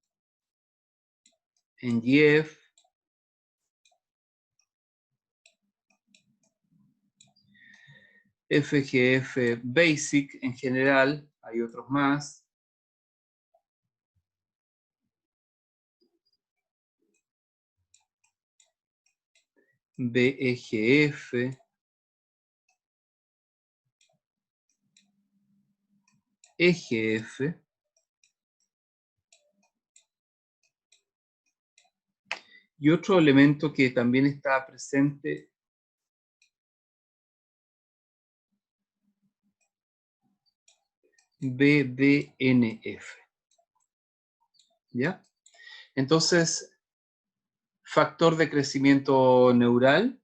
NGF, FGF Basic en general, hay otros más, BEGF, EGF, y otro elemento que también está presente, BDNF. ¿Ya? Entonces, factor de crecimiento neural,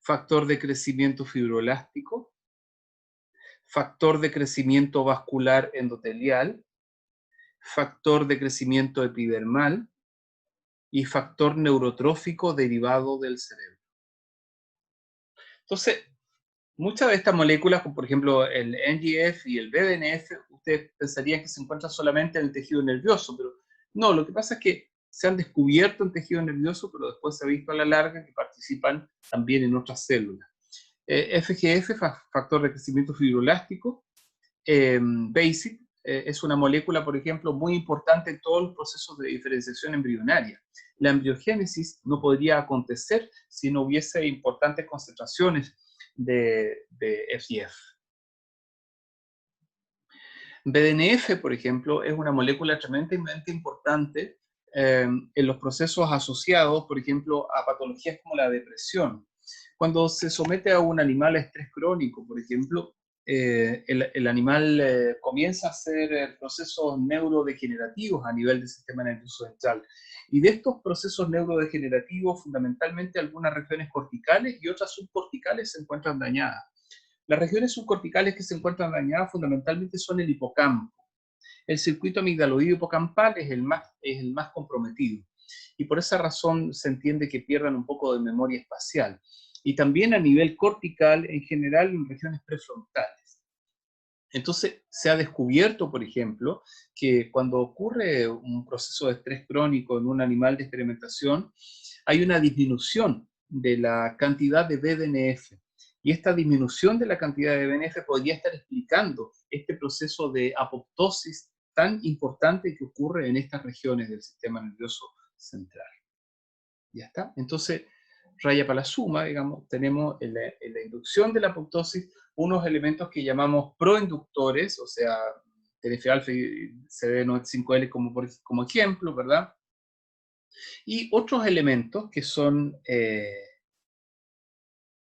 factor de crecimiento fibroelástico, factor de crecimiento vascular endotelial, factor de crecimiento epidermal y factor neurotrófico derivado del cerebro. Entonces, muchas de estas moléculas, como por ejemplo el NGF y el BDNF, ustedes pensarían que se encuentran solamente en el tejido nervioso, pero no, lo que pasa es que se han descubierto en tejido nervioso, pero después se ha visto a la larga que participan también en otras células. FGF, factor de crecimiento fibroelástico, BASIC, es una molécula, por ejemplo, muy importante en todos los procesos de diferenciación embrionaria. La embriogénesis no podría acontecer si no hubiese importantes concentraciones de FGF. BDNF, por ejemplo, es una molécula tremendamente importante en los procesos asociados, por ejemplo, a patologías como la depresión. Cuando se somete a un animal a estrés crónico, por ejemplo, el animal comienza a hacer procesos neurodegenerativos a nivel del sistema nervioso central. Y de estos procesos neurodegenerativos, fundamentalmente algunas regiones corticales y otras subcorticales se encuentran dañadas. Las regiones subcorticales que se encuentran dañadas fundamentalmente son el hipocampo. El circuito amigdaloide hipocampal es el más comprometido. Y por esa razón se entiende que pierdan un poco de memoria espacial. Y también a nivel cortical, en general, en regiones prefrontales. Entonces, se ha descubierto, por ejemplo, que cuando ocurre un proceso de estrés crónico en un animal de experimentación, hay una disminución de la cantidad de BDNF. Y esta disminución de la cantidad de BDNF podría estar explicando este proceso de apoptosis tan importante que ocurre en estas regiones del sistema nervioso central. ¿Ya está? Entonces, raya para la suma, digamos, tenemos en la inducción de la apoptosis unos elementos que llamamos proinductores, o sea, TNF-alfa y CD95L como ejemplo, ¿verdad? Y otros elementos que son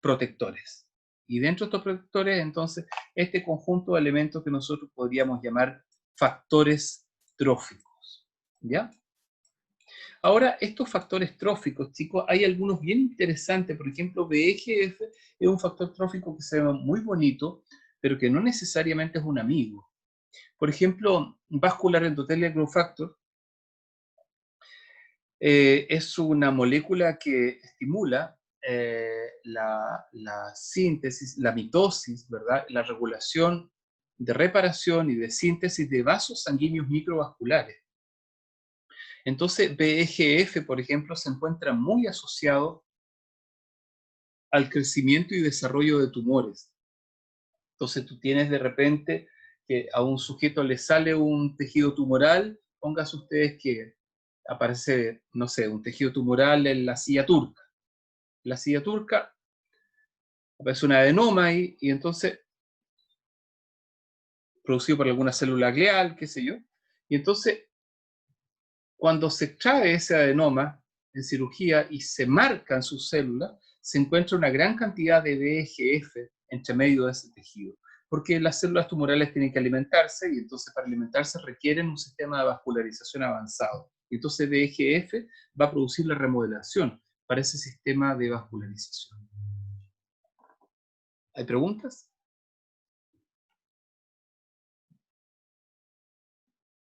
protectores. Y dentro de estos protectores, entonces, este conjunto de elementos que nosotros podríamos llamar factores tróficos. ¿Ya? Ahora, estos factores tróficos, chicos, hay algunos bien interesantes. Por ejemplo, VEGF es un factor trófico que se ve muy bonito, pero que no necesariamente es un amigo. Por ejemplo, Vascular Endothelial Growth Factor es una molécula que estimula la síntesis, la mitosis, ¿verdad? La regulación de reparación y de síntesis de vasos sanguíneos microvasculares. Entonces, VEGF, por ejemplo, se encuentra muy asociado al crecimiento y desarrollo de tumores. Entonces, tú tienes de repente que a un sujeto le sale un tejido tumoral, pónganse ustedes que aparece, no sé, un tejido tumoral en la silla turca. En la silla turca aparece un adenoma ahí, y entonces, producido por alguna célula glial, qué sé yo, y entonces, cuando se extrae ese adenoma, en cirugía y se marcan sus células, se encuentra una gran cantidad de VEGF entre medio de ese tejido, porque las células tumorales tienen que alimentarse y entonces para alimentarse requieren un sistema de vascularización avanzado. Y entonces VEGF va a producir la remodelación para ese sistema de vascularización. ¿Hay preguntas?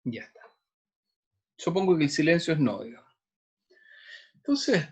Ya está. Supongo que el silencio es no, digamos. Entonces,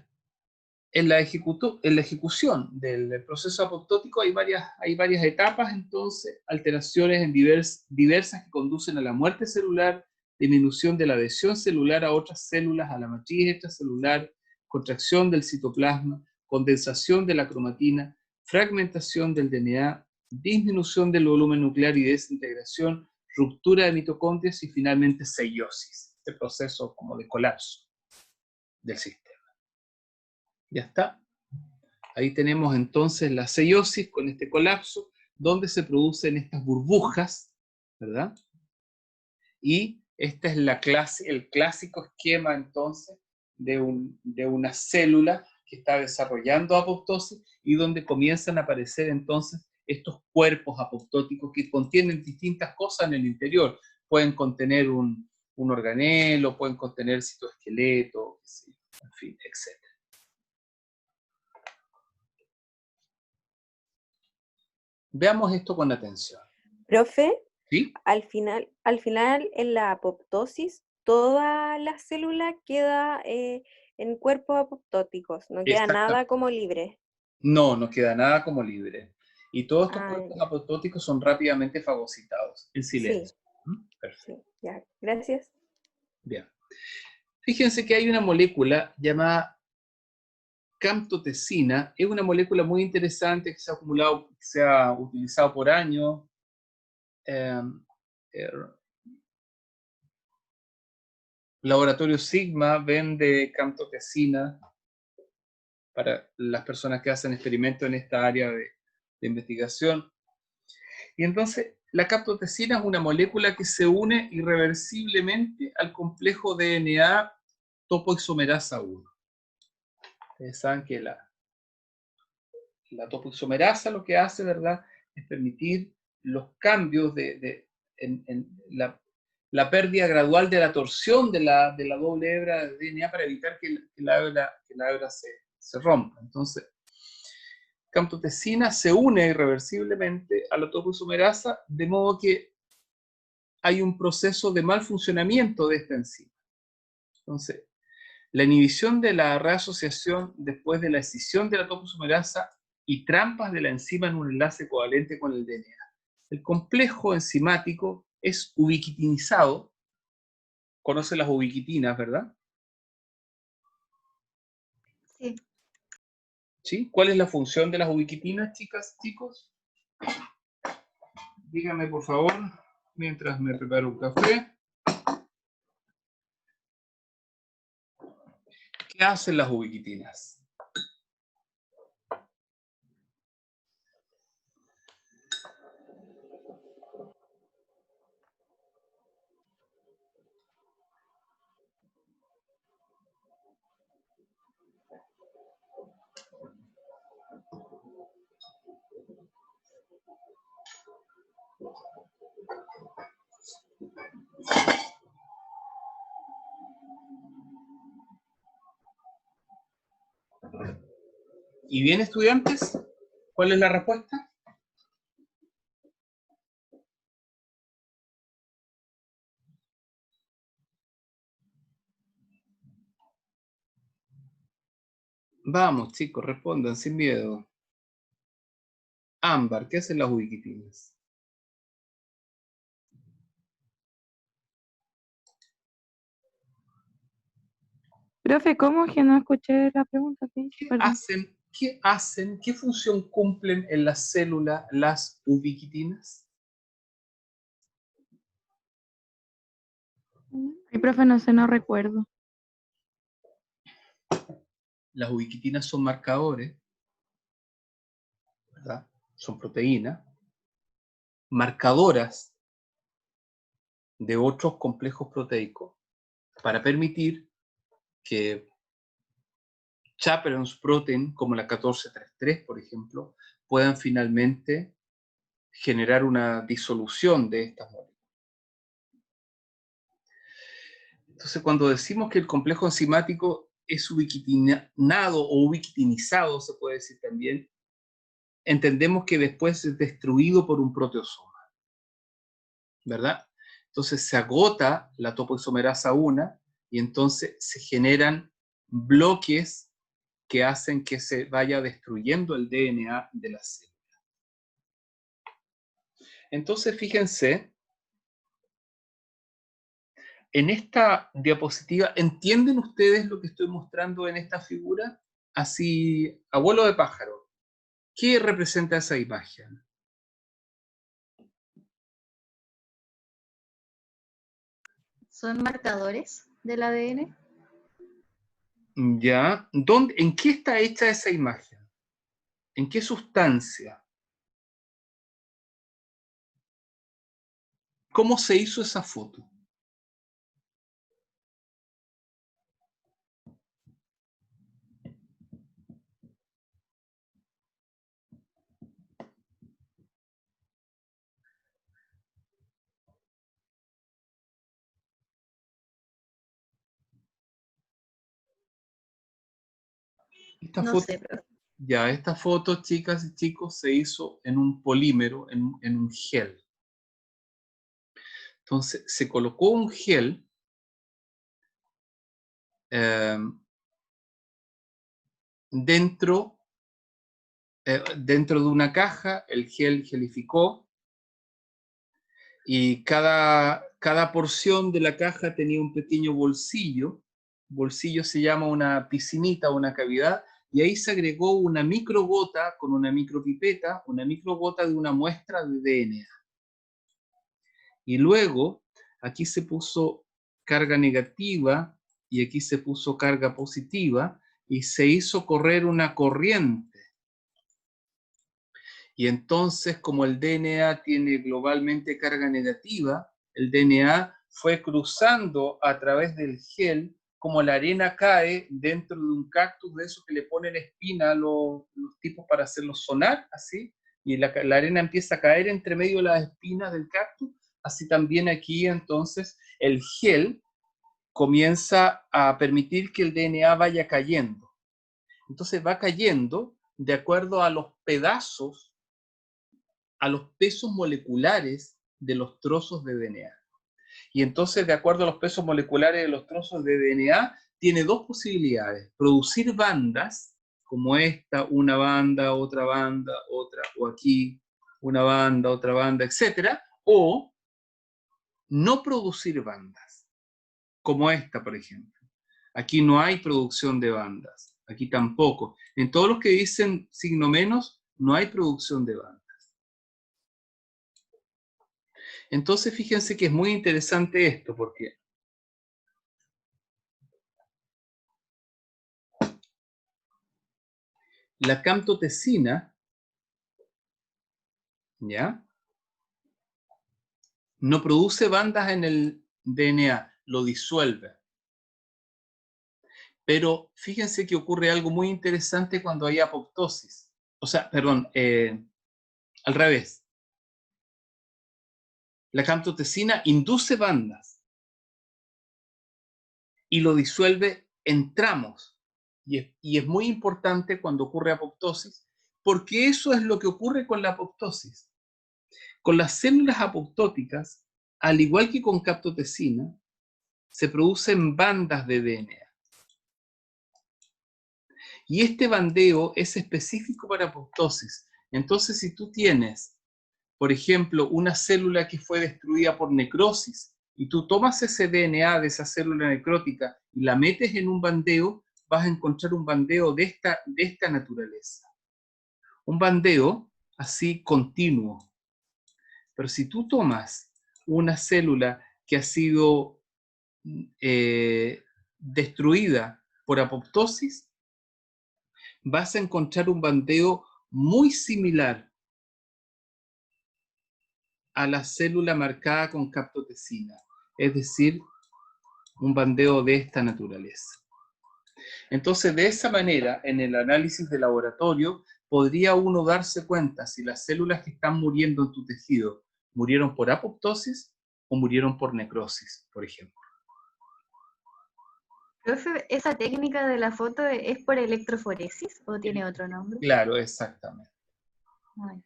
en la ejecución del proceso apoptótico hay varias etapas, entonces, alteraciones en diversas que conducen a la muerte celular, disminución de la adhesión celular a otras células, a la matriz extracelular, contracción del citoplasma, condensación de la cromatina, fragmentación del DNA, disminución del volumen nuclear y desintegración, ruptura de mitocondrias y finalmente seiosis, este proceso como de colapso del sistema. Ya está. Ahí tenemos entonces la seiosis con este colapso, donde se producen estas burbujas, ¿verdad? Y esta es el clásico esquema entonces de una célula que está desarrollando apoptosis y donde comienzan a aparecer entonces estos cuerpos apoptóticos que contienen distintas cosas en el interior. Pueden contener un organelo, pueden contener citoesqueleto, en fin, etc. Veamos esto con atención. Profe, ¿Sí? al final en la apoptosis, toda la célula queda en cuerpos apoptóticos, no queda nada como libre. No queda nada como libre. Y todos estos Ah, cuerpos ya. apoptóticos son rápidamente fagocitados, en silencio. Sí, Perfecto. sí, ya, gracias. Bien. Fíjense que hay una molécula llamada camptotecina. Es una molécula muy interesante que se ha utilizado por años. Laboratorio Sigma vende camptotecina para las personas que hacen experimentos en esta área de investigación. Y entonces, la camptotecina es una molécula que se une irreversiblemente al complejo DNA topoisomerasa 1. Ustedes saben que la topoisomerasa lo que hace, ¿verdad?, es permitir los cambios en la pérdida gradual de la torsión de la doble hebra de DNA para evitar que la hebra se rompa. Entonces, camptotecina se une irreversiblemente a la topoisomerasa, de modo que hay un proceso de mal funcionamiento de esta enzima. Entonces, la inhibición de la reasociación después de la escisión de la topoisomerasa y trampas de la enzima en un enlace covalente con el DNA. El complejo enzimático es ubiquitinizado. ¿Conocen las ubiquitinas, verdad? Sí. ¿Sí? ¿Cuál es la función de las ubiquitinas, chicas, chicos? Díganme, por favor, mientras me preparo un café. ¿Qué hacen las ubiquitinas? ¿Y bien, estudiantes? ¿Cuál es la respuesta? Vamos, chicos, respondan sin miedo. Ámbar, ¿qué hacen las ubiquitinas? Profe, ¿cómo que no escuché la pregunta? Perdón. ¿Qué función cumplen en la célula las ubiquitinas? Ay, profe, no sé, no recuerdo. Las ubiquitinas son marcadores, ¿verdad? Son proteínas, marcadoras de otros complejos proteicos para permitir que chaperones protein, como la 1433, por ejemplo, puedan finalmente generar una disolución de estas moléculas. Entonces, cuando decimos que el complejo enzimático es ubiquitinado o ubiquitinizado, se puede decir también, entendemos que después es destruido por un proteosoma, ¿verdad? Entonces se agota la topoisomerasa 1 y entonces se generan bloques que hacen que se vaya destruyendo el DNA de la célula. Entonces, fíjense, en esta diapositiva, ¿entienden ustedes lo que estoy mostrando en esta figura? Así, abuelo de pájaro, ¿qué representa esa imagen? ¿Son marcadores del ADN? ¿Ya? ¿En qué está hecha esa imagen? ¿En qué sustancia? ¿Cómo se hizo esa foto? Esta No foto, sé, pero ya, esta foto, chicas y chicos, se hizo en un polímero, en un gel. Entonces, se colocó un gel dentro de una caja, el gel gelificó, y cada porción de la caja tenía un pequeño bolsillo. Bolsillo se llama una piscinita, una cavidad, y ahí se agregó una microgota con una micropipeta, una microgota de una muestra de DNA. Y luego, aquí se puso carga negativa y aquí se puso carga positiva, y se hizo correr una corriente. Y entonces, como el DNA tiene globalmente carga negativa, el DNA fue cruzando a través del gel, como la arena cae dentro de un cactus de esos que le ponen espina a los tipos para hacerlos sonar, así, y la arena empieza a caer entre medio de las espinas del cactus, así también aquí entonces el gel comienza a permitir que el DNA vaya cayendo. Entonces va cayendo de acuerdo a los pedazos, a los pesos moleculares de los trozos de DNA. Y entonces, de acuerdo a los pesos moleculares de los trozos de DNA, tiene dos posibilidades: producir bandas, como esta, una banda, otra, o aquí, una banda, otra banda, etc. O no producir bandas, como esta, por ejemplo. Aquí no hay producción de bandas, aquí tampoco. En todos los que dicen signo menos, no hay producción de bandas. Entonces, fíjense que es muy interesante esto, porque la camptotecina, ¿ya?, no produce bandas en el DNA, lo disuelve. Pero fíjense que ocurre algo muy interesante cuando hay apoptosis. O sea, perdón, al revés. La camptotecina induce bandas y lo disuelve en tramos. Y es muy importante cuando ocurre apoptosis, porque eso es lo que ocurre con la apoptosis. Con las células apoptóticas, al igual que con camptotecina, se producen bandas de DNA. Y este bandeo es específico para apoptosis. Entonces, si tú tienes, por ejemplo, una célula que fue destruida por necrosis, y tú tomas ese DNA de esa célula necrótica y la metes en un bandeo, vas a encontrar un bandeo de esta naturaleza. Un bandeo así continuo. Pero si tú tomas una célula que ha sido destruida por apoptosis, vas a encontrar un bandeo muy similar a la célula marcada con camptotecina, es decir, un bandeo de esta naturaleza. Entonces, de esa manera, en el análisis de laboratorio, podría uno darse cuenta si las células que están muriendo en tu tejido murieron por apoptosis o murieron por necrosis, por ejemplo. Profe, ¿esa técnica de la foto es por electroforesis o tiene otro nombre? Claro, exactamente. Ay.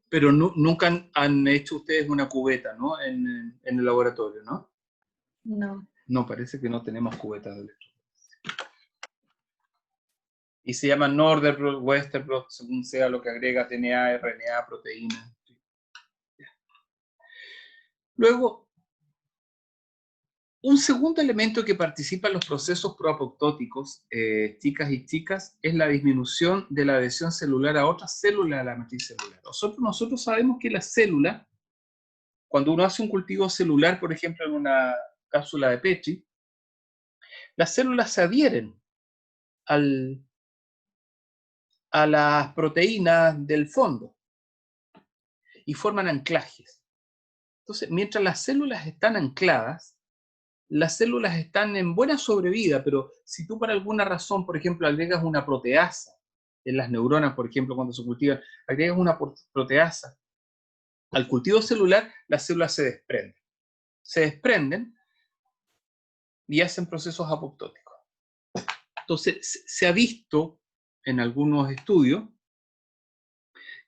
Pero nunca han hecho ustedes una cubeta, ¿no? En el laboratorio, ¿no? No. No, parece que no tenemos cubetas de electroforesis. Y se llama Northern, Western blot, según sea lo que agrega DNA, RNA, proteína. Luego, un segundo elemento que participa en los procesos proapoptóticos, chicas y chicas, es la disminución de la adhesión celular a otras células de la matriz celular. Nosotros sabemos que la célula, cuando uno hace un cultivo celular, por ejemplo, en una cápsula de Petri, las células se adhieren a las proteínas del fondo y forman anclajes. Entonces, mientras las células están ancladas, las células están en buena sobrevida, pero si tú por alguna razón, por ejemplo, agregas una proteasa en las neuronas, por ejemplo, cuando se cultivan, agregas una proteasa al cultivo celular, las células se desprenden. Se desprenden y hacen procesos apoptóticos. Entonces, se ha visto en algunos estudios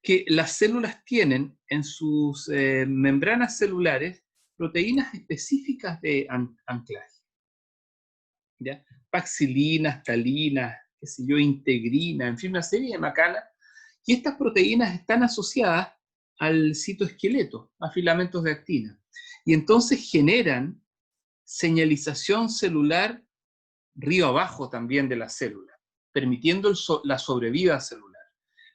que las células tienen en sus membranas celulares proteínas específicas de anclaje. ¿Ya? Paxilinas, talinas, qué sé yo, integrina, en fin, una serie de macanas. Y estas proteínas están asociadas al citoesqueleto, a filamentos de actina. Y entonces generan señalización celular río abajo también de la célula, permitiendo la sobrevida celular.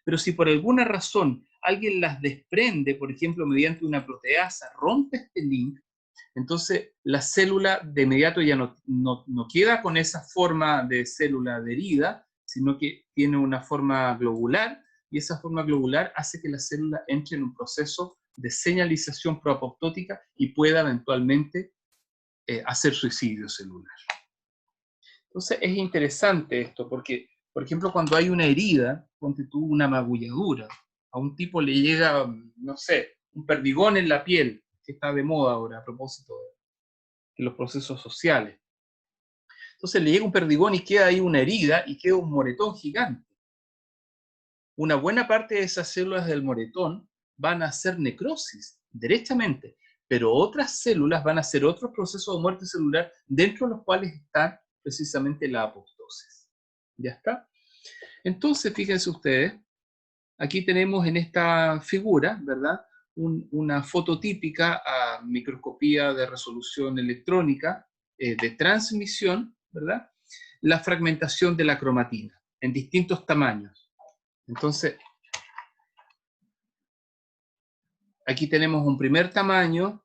Pero si por alguna razón alguien las desprende, por ejemplo, mediante una proteasa, rompe este link, entonces la célula de inmediato ya no queda con esa forma de célula adherida, sino que tiene una forma globular, y esa forma globular hace que la célula entre en un proceso de señalización proapoptótica y pueda eventualmente hacer suicidio celular. Entonces es interesante esto, porque, por ejemplo, cuando hay una herida, ponte tú una magulladura, a un tipo le llega, no sé, un perdigón en la piel, que está de moda ahora a propósito de los procesos sociales. Entonces le llega un perdigón y queda ahí una herida y queda un moretón gigante. Una buena parte de esas células del moretón van a hacer necrosis, derechamente, pero otras células van a hacer otros procesos de muerte celular, dentro de los cuales está precisamente la apoptosis. ¿Ya está? Entonces, fíjense ustedes, aquí tenemos en esta figura, ¿verdad?, una foto típica a microscopía de resolución electrónica de transmisión, ¿verdad?, la fragmentación de la cromatina en distintos tamaños. Entonces, aquí tenemos un primer tamaño,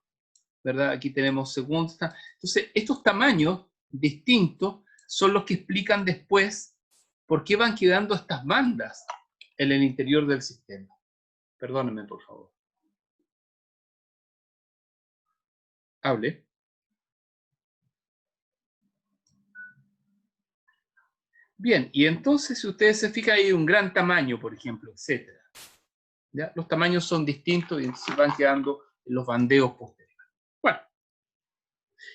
¿verdad? Aquí tenemos segundo. Entonces, estos tamaños distintos son los que explican después por qué van quedando estas bandas en el interior del sistema. Perdónenme, por favor. Hable. Bien, y entonces si ustedes se fijan, hay un gran tamaño, por ejemplo, etc. ¿Ya? Los tamaños son distintos y se van quedando en los bandeos posteriores. Bueno,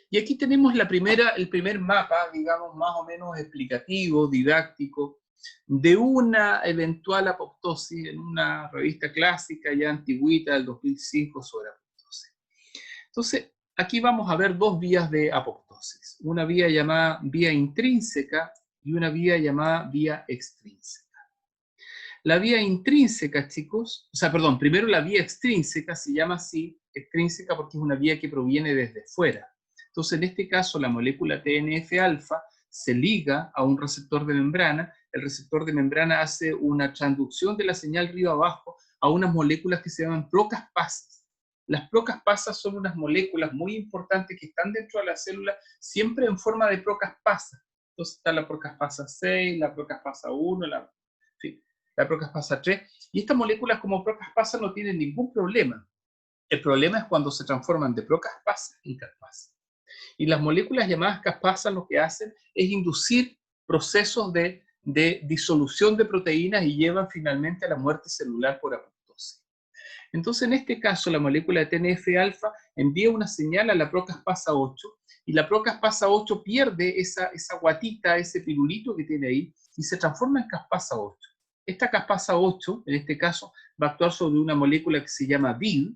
y aquí tenemos el primer mapa, digamos, más o menos explicativo, didáctico, de una eventual apoptosis en una revista clásica ya antigüita del 2005 sobre apoptosis. Entonces, aquí vamos a ver dos vías de apoptosis. Una vía llamada vía intrínseca y una vía llamada vía extrínseca. La vía intrínseca, chicos, primero la vía extrínseca se llama así, extrínseca porque es una vía que proviene desde fuera. Entonces, en este caso, la molécula TNF-alfa se liga a un receptor de membrana, el receptor de membrana hace una transducción de la señal río abajo a unas moléculas que se llaman procaspasas. Las procaspasas son unas moléculas muy importantes que están dentro de la célula, siempre en forma de procaspasa. Entonces está la procaspasa 6, la procaspasa 1, la procaspasa 3, y estas moléculas como procaspasa no tienen ningún problema. El problema es cuando se transforman de procaspasa en caspasa. Y las moléculas llamadas caspasas lo que hacen es inducir procesos de disolución de proteínas y llevan finalmente a la muerte celular por apoptosis. Entonces, en este caso, la molécula de TNF-alfa envía una señal a la procaspasa 8 y la procaspasa 8 pierde esa guatita, ese pirulito que tiene ahí y se transforma en caspasa 8. Esta caspasa 8, en este caso, va a actuar sobre una molécula que se llama VID.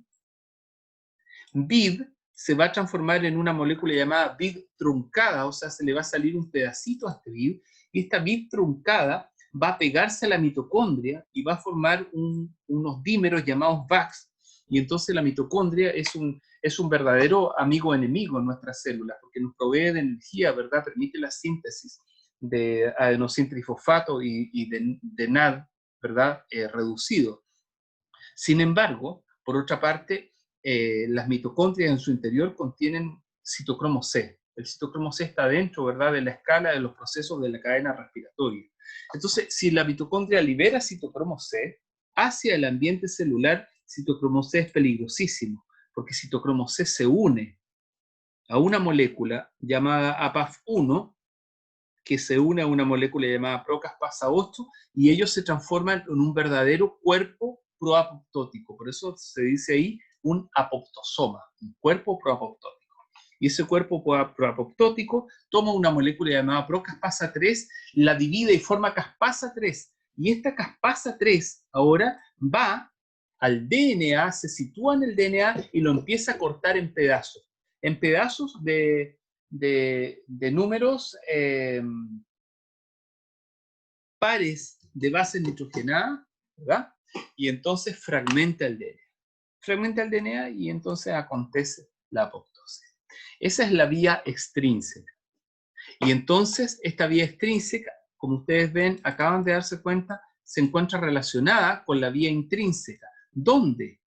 VID se va a transformar en una molécula llamada VID truncada, o sea, se le va a salir un pedacito a este VID, y esta VID truncada va a pegarse a la mitocondria y va a formar unos dímeros llamados VACs, y entonces la mitocondria es un verdadero amigo enemigo en nuestras células, porque nos provee de energía, ¿verdad? Permite la síntesis de adenosintrifosfato y de NAD, ¿verdad? Reducido. Sin embargo, por otra parte, las mitocondrias en su interior contienen citocromo C. El citocromo C está dentro, ¿verdad?, de la escala de los procesos de la cadena respiratoria. Entonces, si la mitocondria libera citocromo C hacia el ambiente celular, citocromo C es peligrosísimo, porque citocromo C se une a una molécula llamada APAF1, que se une a una molécula llamada procaspasa 8, y ellos se transforman en un verdadero cuerpo proapoptótico. Por eso se dice ahí un apoptosoma, un cuerpo proapoptótico. Y ese cuerpo proapoptótico toma una molécula llamada procaspasa 3, la divide y forma caspasa 3. Y esta caspasa 3 ahora va al DNA, se sitúa en el DNA y lo empieza a cortar en pedazos de números pares de base nitrogenada, ¿verdad? Y entonces fragmenta el DNA. Fragmenta el DNA y entonces acontece la apoptosis. Esa es la vía extrínseca. Y entonces esta vía extrínseca, como ustedes ven, acaban de darse cuenta, se encuentra relacionada con la vía intrínseca, donde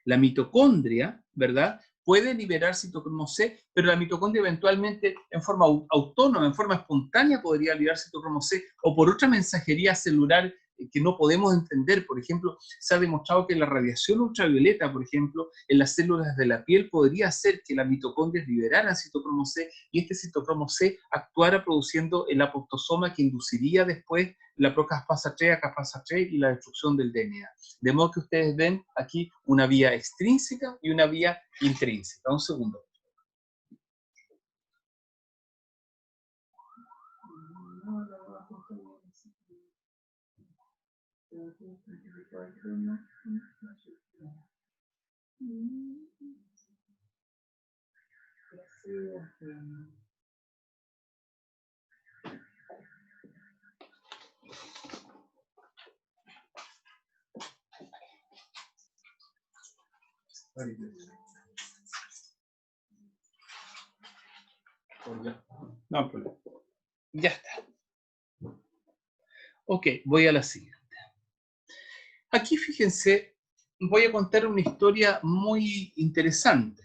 la mitocondria, ¿verdad?, puede liberar citocromo C, pero la mitocondria eventualmente en forma autónoma, en forma espontánea podría liberar citocromo C, o por otra mensajería celular que no podemos entender. Por ejemplo, se ha demostrado que la radiación ultravioleta, por ejemplo, en las células de la piel podría hacer que las mitocondrias liberaran citocromo C y este citocromo C actuara produciendo el apoptosoma que induciría después la procaspasa 3 a caspasa 3 y la destrucción del DNA. De modo que ustedes ven aquí una vía extrínseca y una vía intrínseca. Un segundo. No problema. Ya está. Ok, voy a la siguiente. Aquí fíjense, voy a contar una historia muy interesante.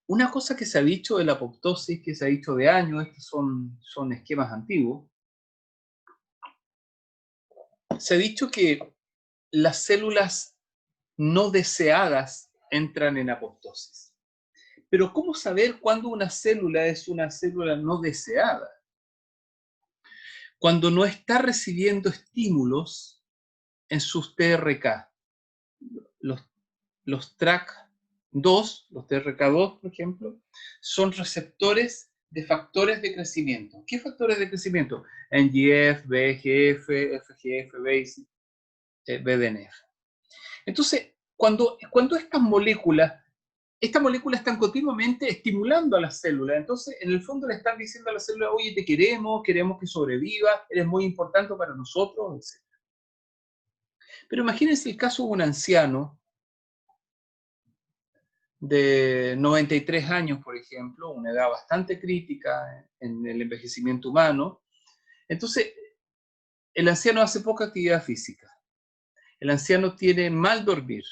Una cosa que se ha dicho de la apoptosis, que se ha dicho de años, estos son esquemas antiguos, se ha dicho que las células no deseadas entran en apoptosis. Pero ¿cómo saber cuándo una célula es una célula no deseada? Cuando no está recibiendo estímulos en sus TRK. Los TRK2, los TRK2, por ejemplo, son receptores de factores de crecimiento. ¿Qué factores de crecimiento? NGF, VEGF, FGF, BDNF. Entonces, cuando estas moléculas están continuamente estimulando a las células, entonces en el fondo le están diciendo a la célula, oye, te queremos que sobreviva, eres muy importante para nosotros, etc. Pero imagínense el caso de un anciano de 93 años, por ejemplo, una edad bastante crítica en el envejecimiento humano. Entonces, el anciano hace poca actividad física. El anciano tiene mal dormir.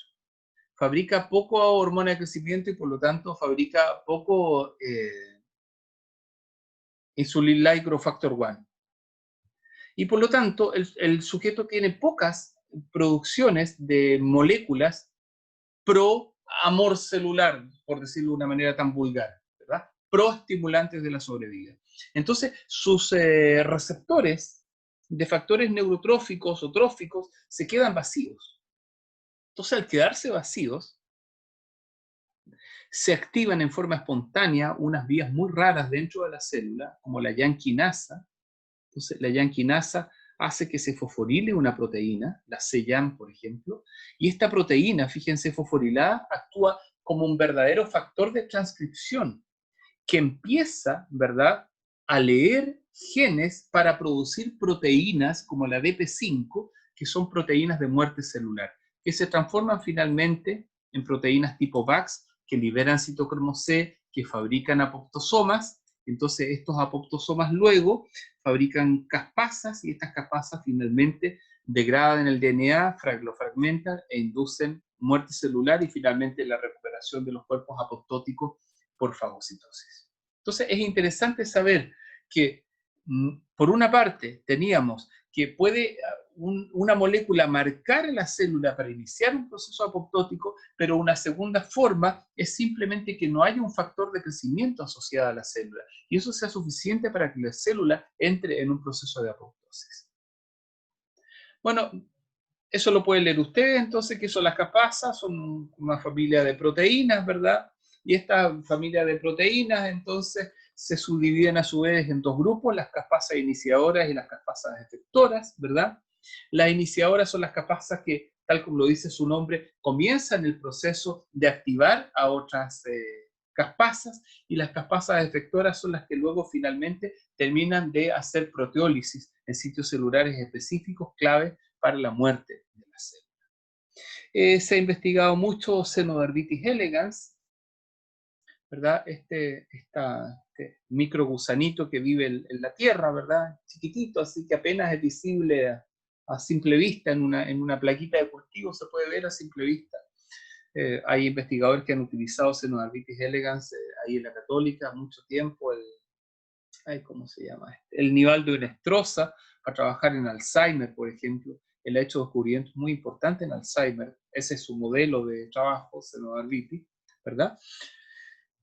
Fabrica poco hormona de crecimiento y por lo tanto fabrica poco insulin-like growth factor 1. Y por lo tanto, el sujeto tiene pocas producciones de moléculas pro amor celular, por decirlo de una manera tan vulgar, ¿verdad? Proestimulantes de la sobrevida. Entonces, sus receptores de factores neurotróficos o tróficos se quedan vacíos. Entonces, al quedarse vacíos, se activan en forma espontánea unas vías muy raras dentro de la célula, como la yanquinasa. Entonces, la yanquinasa hace que se fosforile una proteína, la CYAM, por ejemplo, y esta proteína, fíjense, fosforilada, actúa como un verdadero factor de transcripción, que empieza, ¿verdad?, a leer genes para producir proteínas como la DP5, que son proteínas de muerte celular, que se transforman finalmente en proteínas tipo VAX, que liberan citocromo C, que fabrican apoptosomas. Entonces estos apoptosomas luego fabrican caspasas, y estas caspasas finalmente degradan el DNA, lo fragmentan e inducen muerte celular y finalmente la recuperación de los cuerpos apoptóticos por fagocitosis. Entonces es interesante saber que, por una parte, teníamos que puede una molécula marcar a la célula para iniciar un proceso apoptótico, pero una segunda forma es simplemente que no haya un factor de crecimiento asociado a la célula, y eso sea suficiente para que la célula entre en un proceso de apoptosis. Bueno, eso lo pueden leer ustedes. Entonces, ¿qué son las caspasas? Son una familia de proteínas, ¿verdad? Y esta familia de proteínas, entonces, se subdividen a su vez en dos grupos, las caspasas iniciadoras y las caspasas efectoras, ¿verdad? Las iniciadoras son las caspasas que, tal como lo dice su nombre, comienzan el proceso de activar a otras caspasas, y las caspasas efectoras son las que luego finalmente terminan de hacer proteólisis en sitios celulares específicos clave para la muerte de la célula. Se ha investigado mucho Xenodervitis elegans, ¿verdad? Este microgusanito que vive en la tierra, ¿verdad? Chiquitito, así que apenas es visible a simple vista en una plaquita de cultivo, se puede ver a simple vista. Hay investigadores que han utilizado Xenodervitis elegans ahí en la Católica mucho tiempo, ¿cómo se llama? El Nivaldo Inestrosa, para trabajar en Alzheimer, por ejemplo. Él ha hecho descubrimientos muy importantes en Alzheimer. Ese es su modelo de trabajo, Xenodervitis, ¿verdad?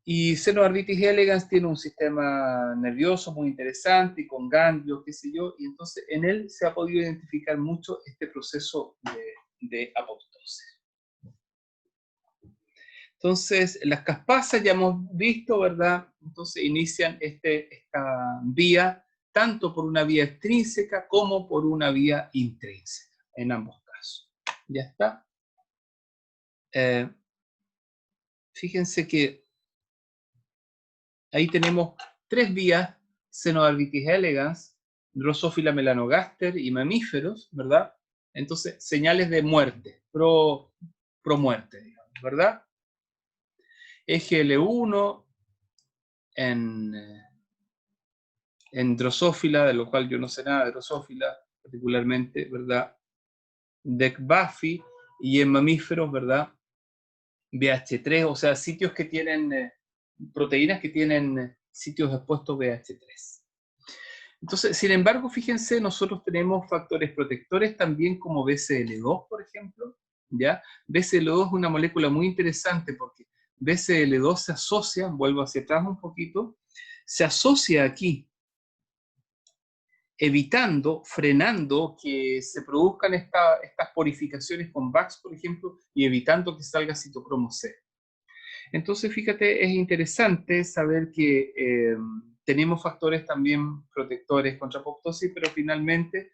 Y Xenodervitis elegans tiene un sistema nervioso muy interesante y con ganglios, qué sé yo, y entonces en él se ha podido identificar mucho este proceso de apoptosis. Entonces, las caspasas ya hemos visto, ¿verdad? Entonces inician esta vía tanto por una vía extrínseca como por una vía intrínseca, en ambos casos. ¿Ya está? Fíjense que ahí tenemos tres vías: Xenodervitis elegans, Drosophila melanogaster y mamíferos, ¿verdad? Entonces, señales de muerte, pro muerte, digamos, ¿verdad? Eje L1 en Drosophila, de lo cual yo no sé nada de Drosophila particularmente, ¿verdad? DEC-BAFI, y en mamíferos, ¿verdad? BH3, o sea, sitios que tienen, proteínas que tienen sitios expuestos BH3. Entonces, sin embargo, fíjense, nosotros tenemos factores protectores también como BCL2, por ejemplo, ¿ya? BCL2 es una molécula muy interesante porque BCL2 se asocia, vuelvo hacia atrás un poquito, se asocia aquí, evitando, frenando que se produzcan estas purificaciones con VAX, por ejemplo, y evitando que salga citocromo C. Entonces, fíjate, es interesante saber que tenemos factores también protectores contra apoptosis, pero finalmente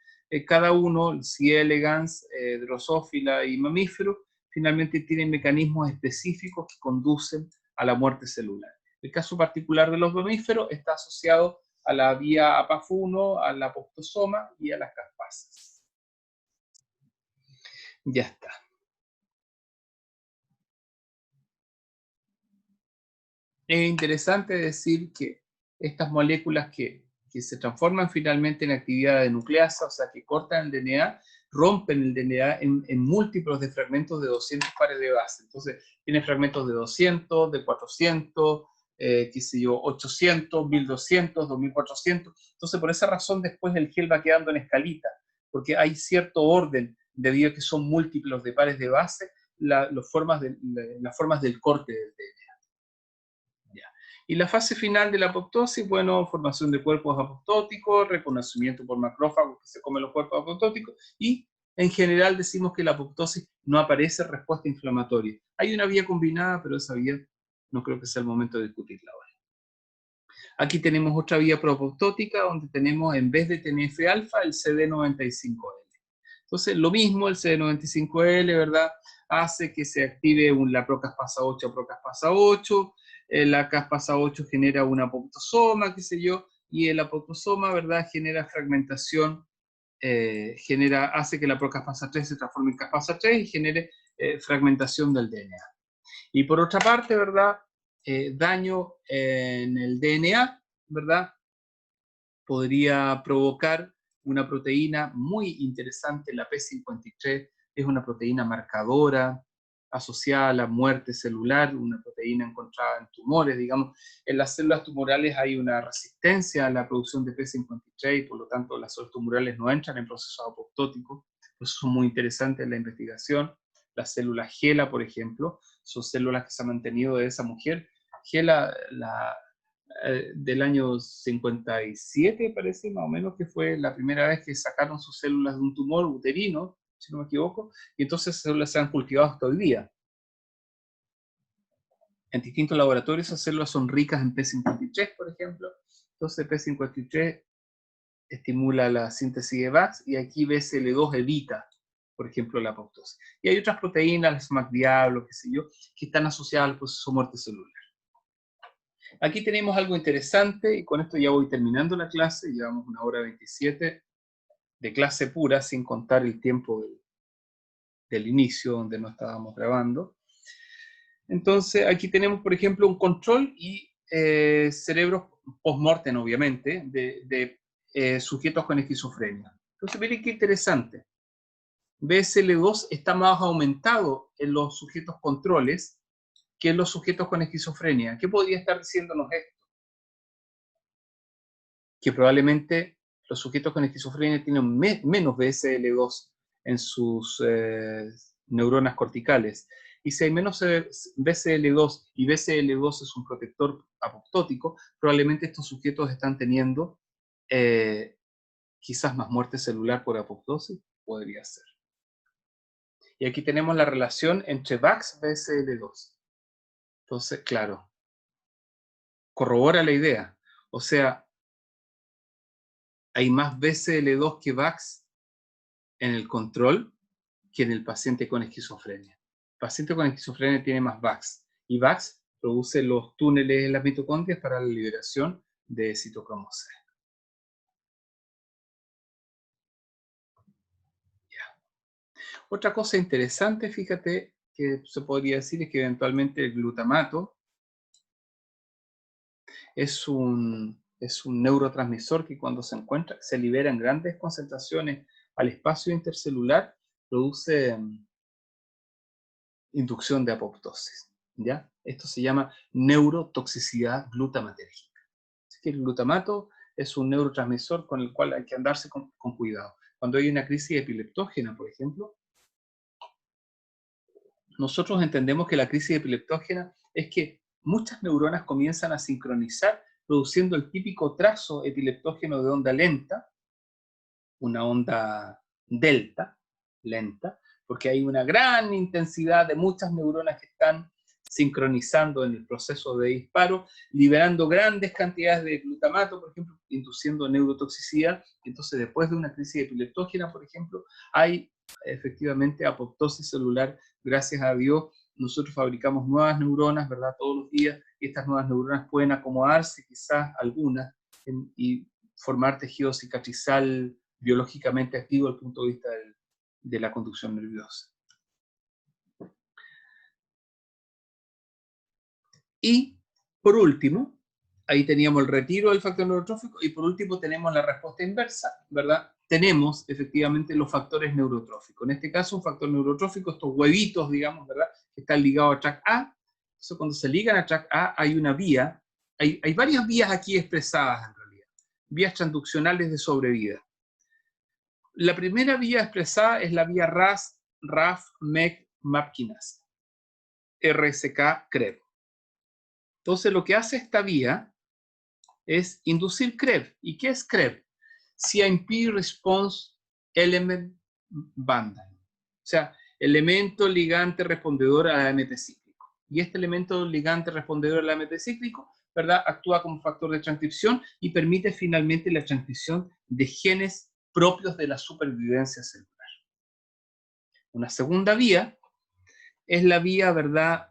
cada uno, C. elegans, Drosophila y mamíferos, finalmente tienen mecanismos específicos que conducen a la muerte celular. El caso particular de los mamíferos está asociado a la vía APAF1, al apoptosoma y a las caspasas. Ya está. Es interesante decir que estas moléculas que se transforman finalmente en actividad de nucleasa, o sea, que cortan el DNA, rompen el DNA en múltiplos de fragmentos de 200 pares de base. Entonces, tiene fragmentos de 200, de 400, qué sé yo, 800, 1200, 2400. Entonces, por esa razón, después el gel va quedando en escalita, porque hay cierto orden, debido a que son múltiplos de pares de base, las formas del corte del DNA. Ya. Y la fase final de la apoptosis, bueno, formación de cuerpos apoptóticos, reconocimiento por macrófagos que se comen los cuerpos apoptóticos, y en general decimos que la apoptosis no aparece respuesta inflamatoria. Hay una vía combinada, pero esa vía no creo que sea el momento de discutirla ahora. Aquí tenemos otra vía proapoptótica, donde tenemos, en vez de TNF-alfa, el CD95L. Entonces, lo mismo, el CD95L, ¿verdad?, hace que se active la procaspasa 8 a procaspasa 8, la caspasa 8 genera un apoptosoma, qué sé yo, y el apoptosoma, ¿verdad?, genera fragmentación, hace que la procaspasa 3 se transforme en caspasa 3 y genere fragmentación del DNA. Y por otra parte, ¿verdad?, daño en el DNA, ¿verdad?, podría provocar una proteína muy interesante, la P53, es una proteína marcadora, asociada a la muerte celular, una proteína encontrada en tumores, digamos. En las células tumorales hay una resistencia a la producción de P53 y por lo tanto las células tumorales no entran en proceso apoptótico. Eso es muy interesante en la investigación. Las células HeLa, por ejemplo, son células que se han mantenido de esa mujer. HeLa, del año 57, parece, más o menos, que fue la primera vez que sacaron sus células de un tumor uterino, si no me equivoco, y entonces esas células se han cultivado hasta hoy día. En distintos laboratorios esas células son ricas en P53, por ejemplo. Entonces P53 estimula la síntesis de VAX y aquí BCL2 evita, por ejemplo, la apoptosis. Y hay otras proteínas, las SMAC diablo, qué sé yo, que están asociadas al proceso de muerte celular. Aquí tenemos algo interesante, y con esto ya voy terminando la clase, llevamos 1:27 de clase pura, sin contar el tiempo del inicio, donde no estábamos grabando. Entonces, aquí tenemos, por ejemplo, un control y cerebros post-mortem, obviamente, de sujetos con esquizofrenia. Entonces, miren qué interesante. BSL2 está más aumentado en los sujetos controles que en los sujetos con esquizofrenia. ¿Qué podría estar diciéndonos esto? Que probablemente los sujetos con esquizofrenia tienen menos BSL2 en sus neuronas corticales. Y si hay menos BCL2 y BCL2 es un protector apoptótico, probablemente estos sujetos están teniendo quizás más muerte celular por apoptosis, podría ser. Y aquí tenemos la relación entre VAX y BCL2. Entonces, claro, corrobora la idea. O sea, hay más BCL2 que VAX en el control que en el paciente con esquizofrenia. El paciente con esquizofrenia tiene más VAX, y VAX produce los túneles en las mitocondrias para la liberación de citocromo C. Otra cosa interesante, fíjate, que se podría decir es que eventualmente el glutamato es un neurotransmisor que cuando se encuentra, se libera en grandes concentraciones al espacio intercelular, produce inducción de apoptosis, ¿ya? Esto se llama neurotoxicidad glutamatérgica. Así que el glutamato es un neurotransmisor con el cual hay que andarse con cuidado. Cuando hay una crisis epileptógena, por ejemplo, nosotros entendemos que la crisis epileptógena es que muchas neuronas comienzan a sincronizar produciendo el típico trazo epileptógeno de onda lenta, una onda delta, lenta, porque hay una gran intensidad de muchas neuronas que están sincronizando en el proceso de disparo, liberando grandes cantidades de glutamato, por ejemplo, induciendo neurotoxicidad. Entonces, después de una crisis epileptógena, por ejemplo, hay efectivamente apoptosis celular. Gracias a Dios, nosotros fabricamos nuevas neuronas, ¿verdad?, todos los días, y estas nuevas neuronas pueden acomodarse, quizás algunas, y formar tejido cicatrizal biológicamente activo desde el punto de vista de la conducción nerviosa. Y, por último, ahí teníamos el retiro del factor neurotrófico, y por último tenemos la respuesta inversa, ¿verdad? Tenemos efectivamente los factores neurotróficos. En este caso, un factor neurotrófico, estos huevitos, digamos, ¿verdad?, que están ligados a TRAC-A. Entonces, cuando se ligan a TRAC-A, hay una vía, hay varias vías aquí expresadas en realidad, vías transduccionales de sobrevida. La primera vía expresada es la vía RAS, RAF, MEC, MAP kinasa, RSK-CREB. Entonces lo que hace esta vía es inducir CREB. ¿Y qué es CREB? CIMP Response Element Bundle. O sea, elemento ligante respondedor al AMP cíclico. Y este elemento ligante respondedor al AMP cíclico, ¿verdad?, actúa como factor de transcripción y permite finalmente la transcripción de genes propios de la supervivencia celular. Una segunda vía es la vía, ¿verdad?,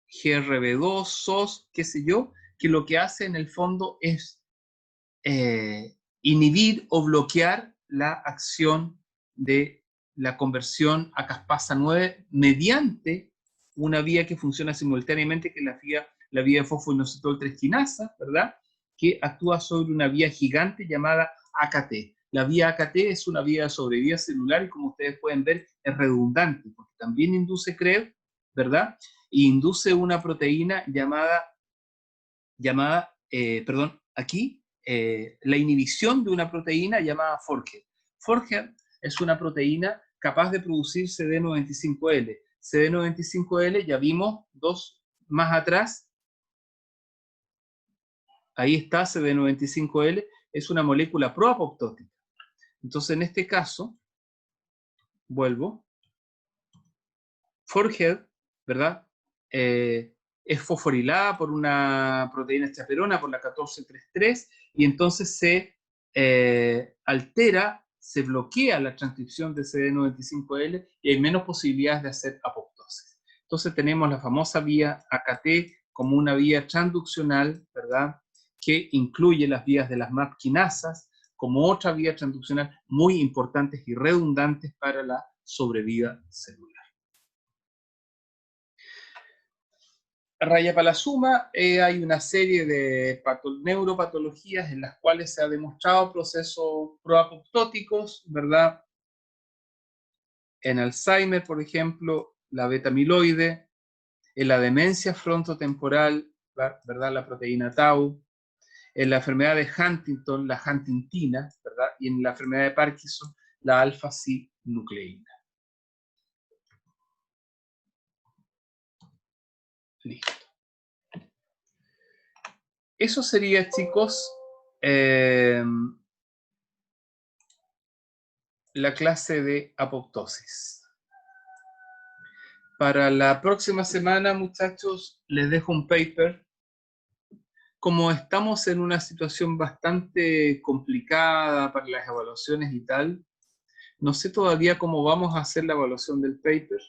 GRB2, SOS, qué sé yo, que lo que hace en el fondo es inhibir o bloquear la acción de la conversión a caspasa 9 mediante una vía que funciona simultáneamente, que es la vía de fosfoinositol 3 quinasa, ¿verdad?, que actúa sobre una vía gigante llamada AKT. La vía AKT es una vía de sobrevida celular y, como ustedes pueden ver, es redundante, porque también induce CREB, ¿verdad?, y induce una proteína la inhibición de una proteína llamada Forget. Forget es una proteína capaz de producir CD95L. CD95L, ya vimos dos más atrás, ahí está CD95L, es una molécula proapoptótica. Entonces, en este caso, vuelvo, Forget, ¿verdad?, es fosforilada por una proteína chaperona, por la 1433, y entonces se altera, se bloquea la transcripción de CD95L y hay menos posibilidades de hacer apoptosis. Entonces tenemos la famosa vía AKT como una vía transduccional, ¿verdad?, que incluye las vías de las MAP quinasas como otra vía transduccional muy importantes y redundantes para la sobrevida celular. Raya para la suma, hay una serie de neuropatologías en las cuales se ha demostrado procesos proapoptóticos, ¿verdad? En Alzheimer, por ejemplo, la beta-amiloide, en la demencia frontotemporal, ¿verdad?, la proteína tau, en la enfermedad de Huntington, la huntingtina, ¿verdad?, y en la enfermedad de Parkinson, la alfa-sinucleína. Listo. Eso sería, chicos, la clase de apoptosis. Para la próxima semana, muchachos, les dejo un paper. Como estamos en una situación bastante complicada para las evaluaciones y tal, no sé todavía cómo vamos a hacer la evaluación del paper.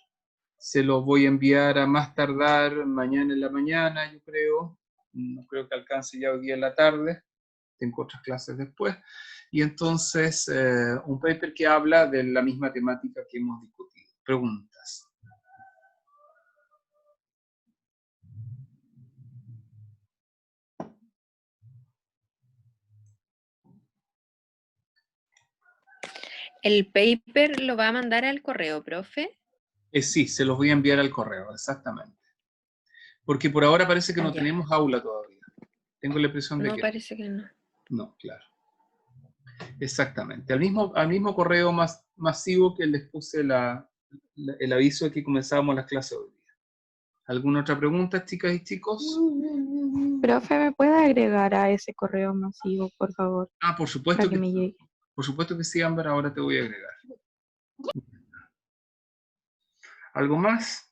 Se lo voy a enviar a más tardar mañana en la mañana, yo creo. No creo que alcance ya hoy día en la tarde. Tengo otras clases después. Y entonces, un paper que habla de la misma temática que hemos discutido. Preguntas. ¿El paper lo va a mandar al correo, profe? Sí, se los voy a enviar al correo, exactamente. Porque por ahora parece que no Ya. tenemos aula todavía. Tengo la impresión de No, que... parece que no. No, claro. Exactamente. Al mismo correo masivo que les puse el aviso de que comenzábamos las clases hoy día. ¿Alguna otra pregunta, chicas y chicos? Profe, ¿me puede agregar a ese correo masivo, por favor? Por supuesto Para que me llegue. Por supuesto que sí, Ámbar, ahora te voy a agregar. ¿Algo más?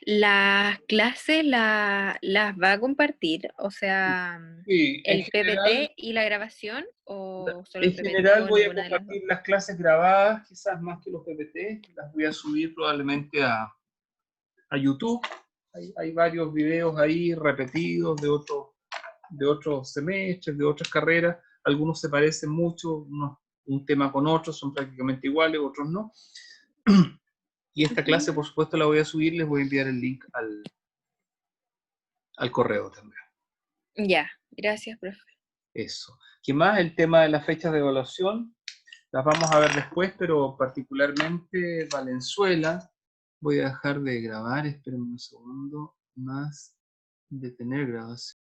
¿Las clases las va a compartir? O sea, Sí, ¿el PPT y la grabación? ¿O solo el en PPT general o voy a ninguna de las dos? compartir las clases grabadas, quizás más que los PPT. Las voy a subir probablemente a YouTube. Hay varios videos ahí repetidos de otros semestres, de otras carreras. Algunos se parecen mucho, un tema con otros, son prácticamente iguales, otros no. Y esta clase, por supuesto, la voy a subir, les voy a enviar el link al correo también. Ya, gracias, profe. Eso. ¿Qué más? El tema de las fechas de evaluación, las vamos a ver después, pero particularmente Valenzuela. Voy a dejar de grabar, espérenme un segundo más, detener grabación.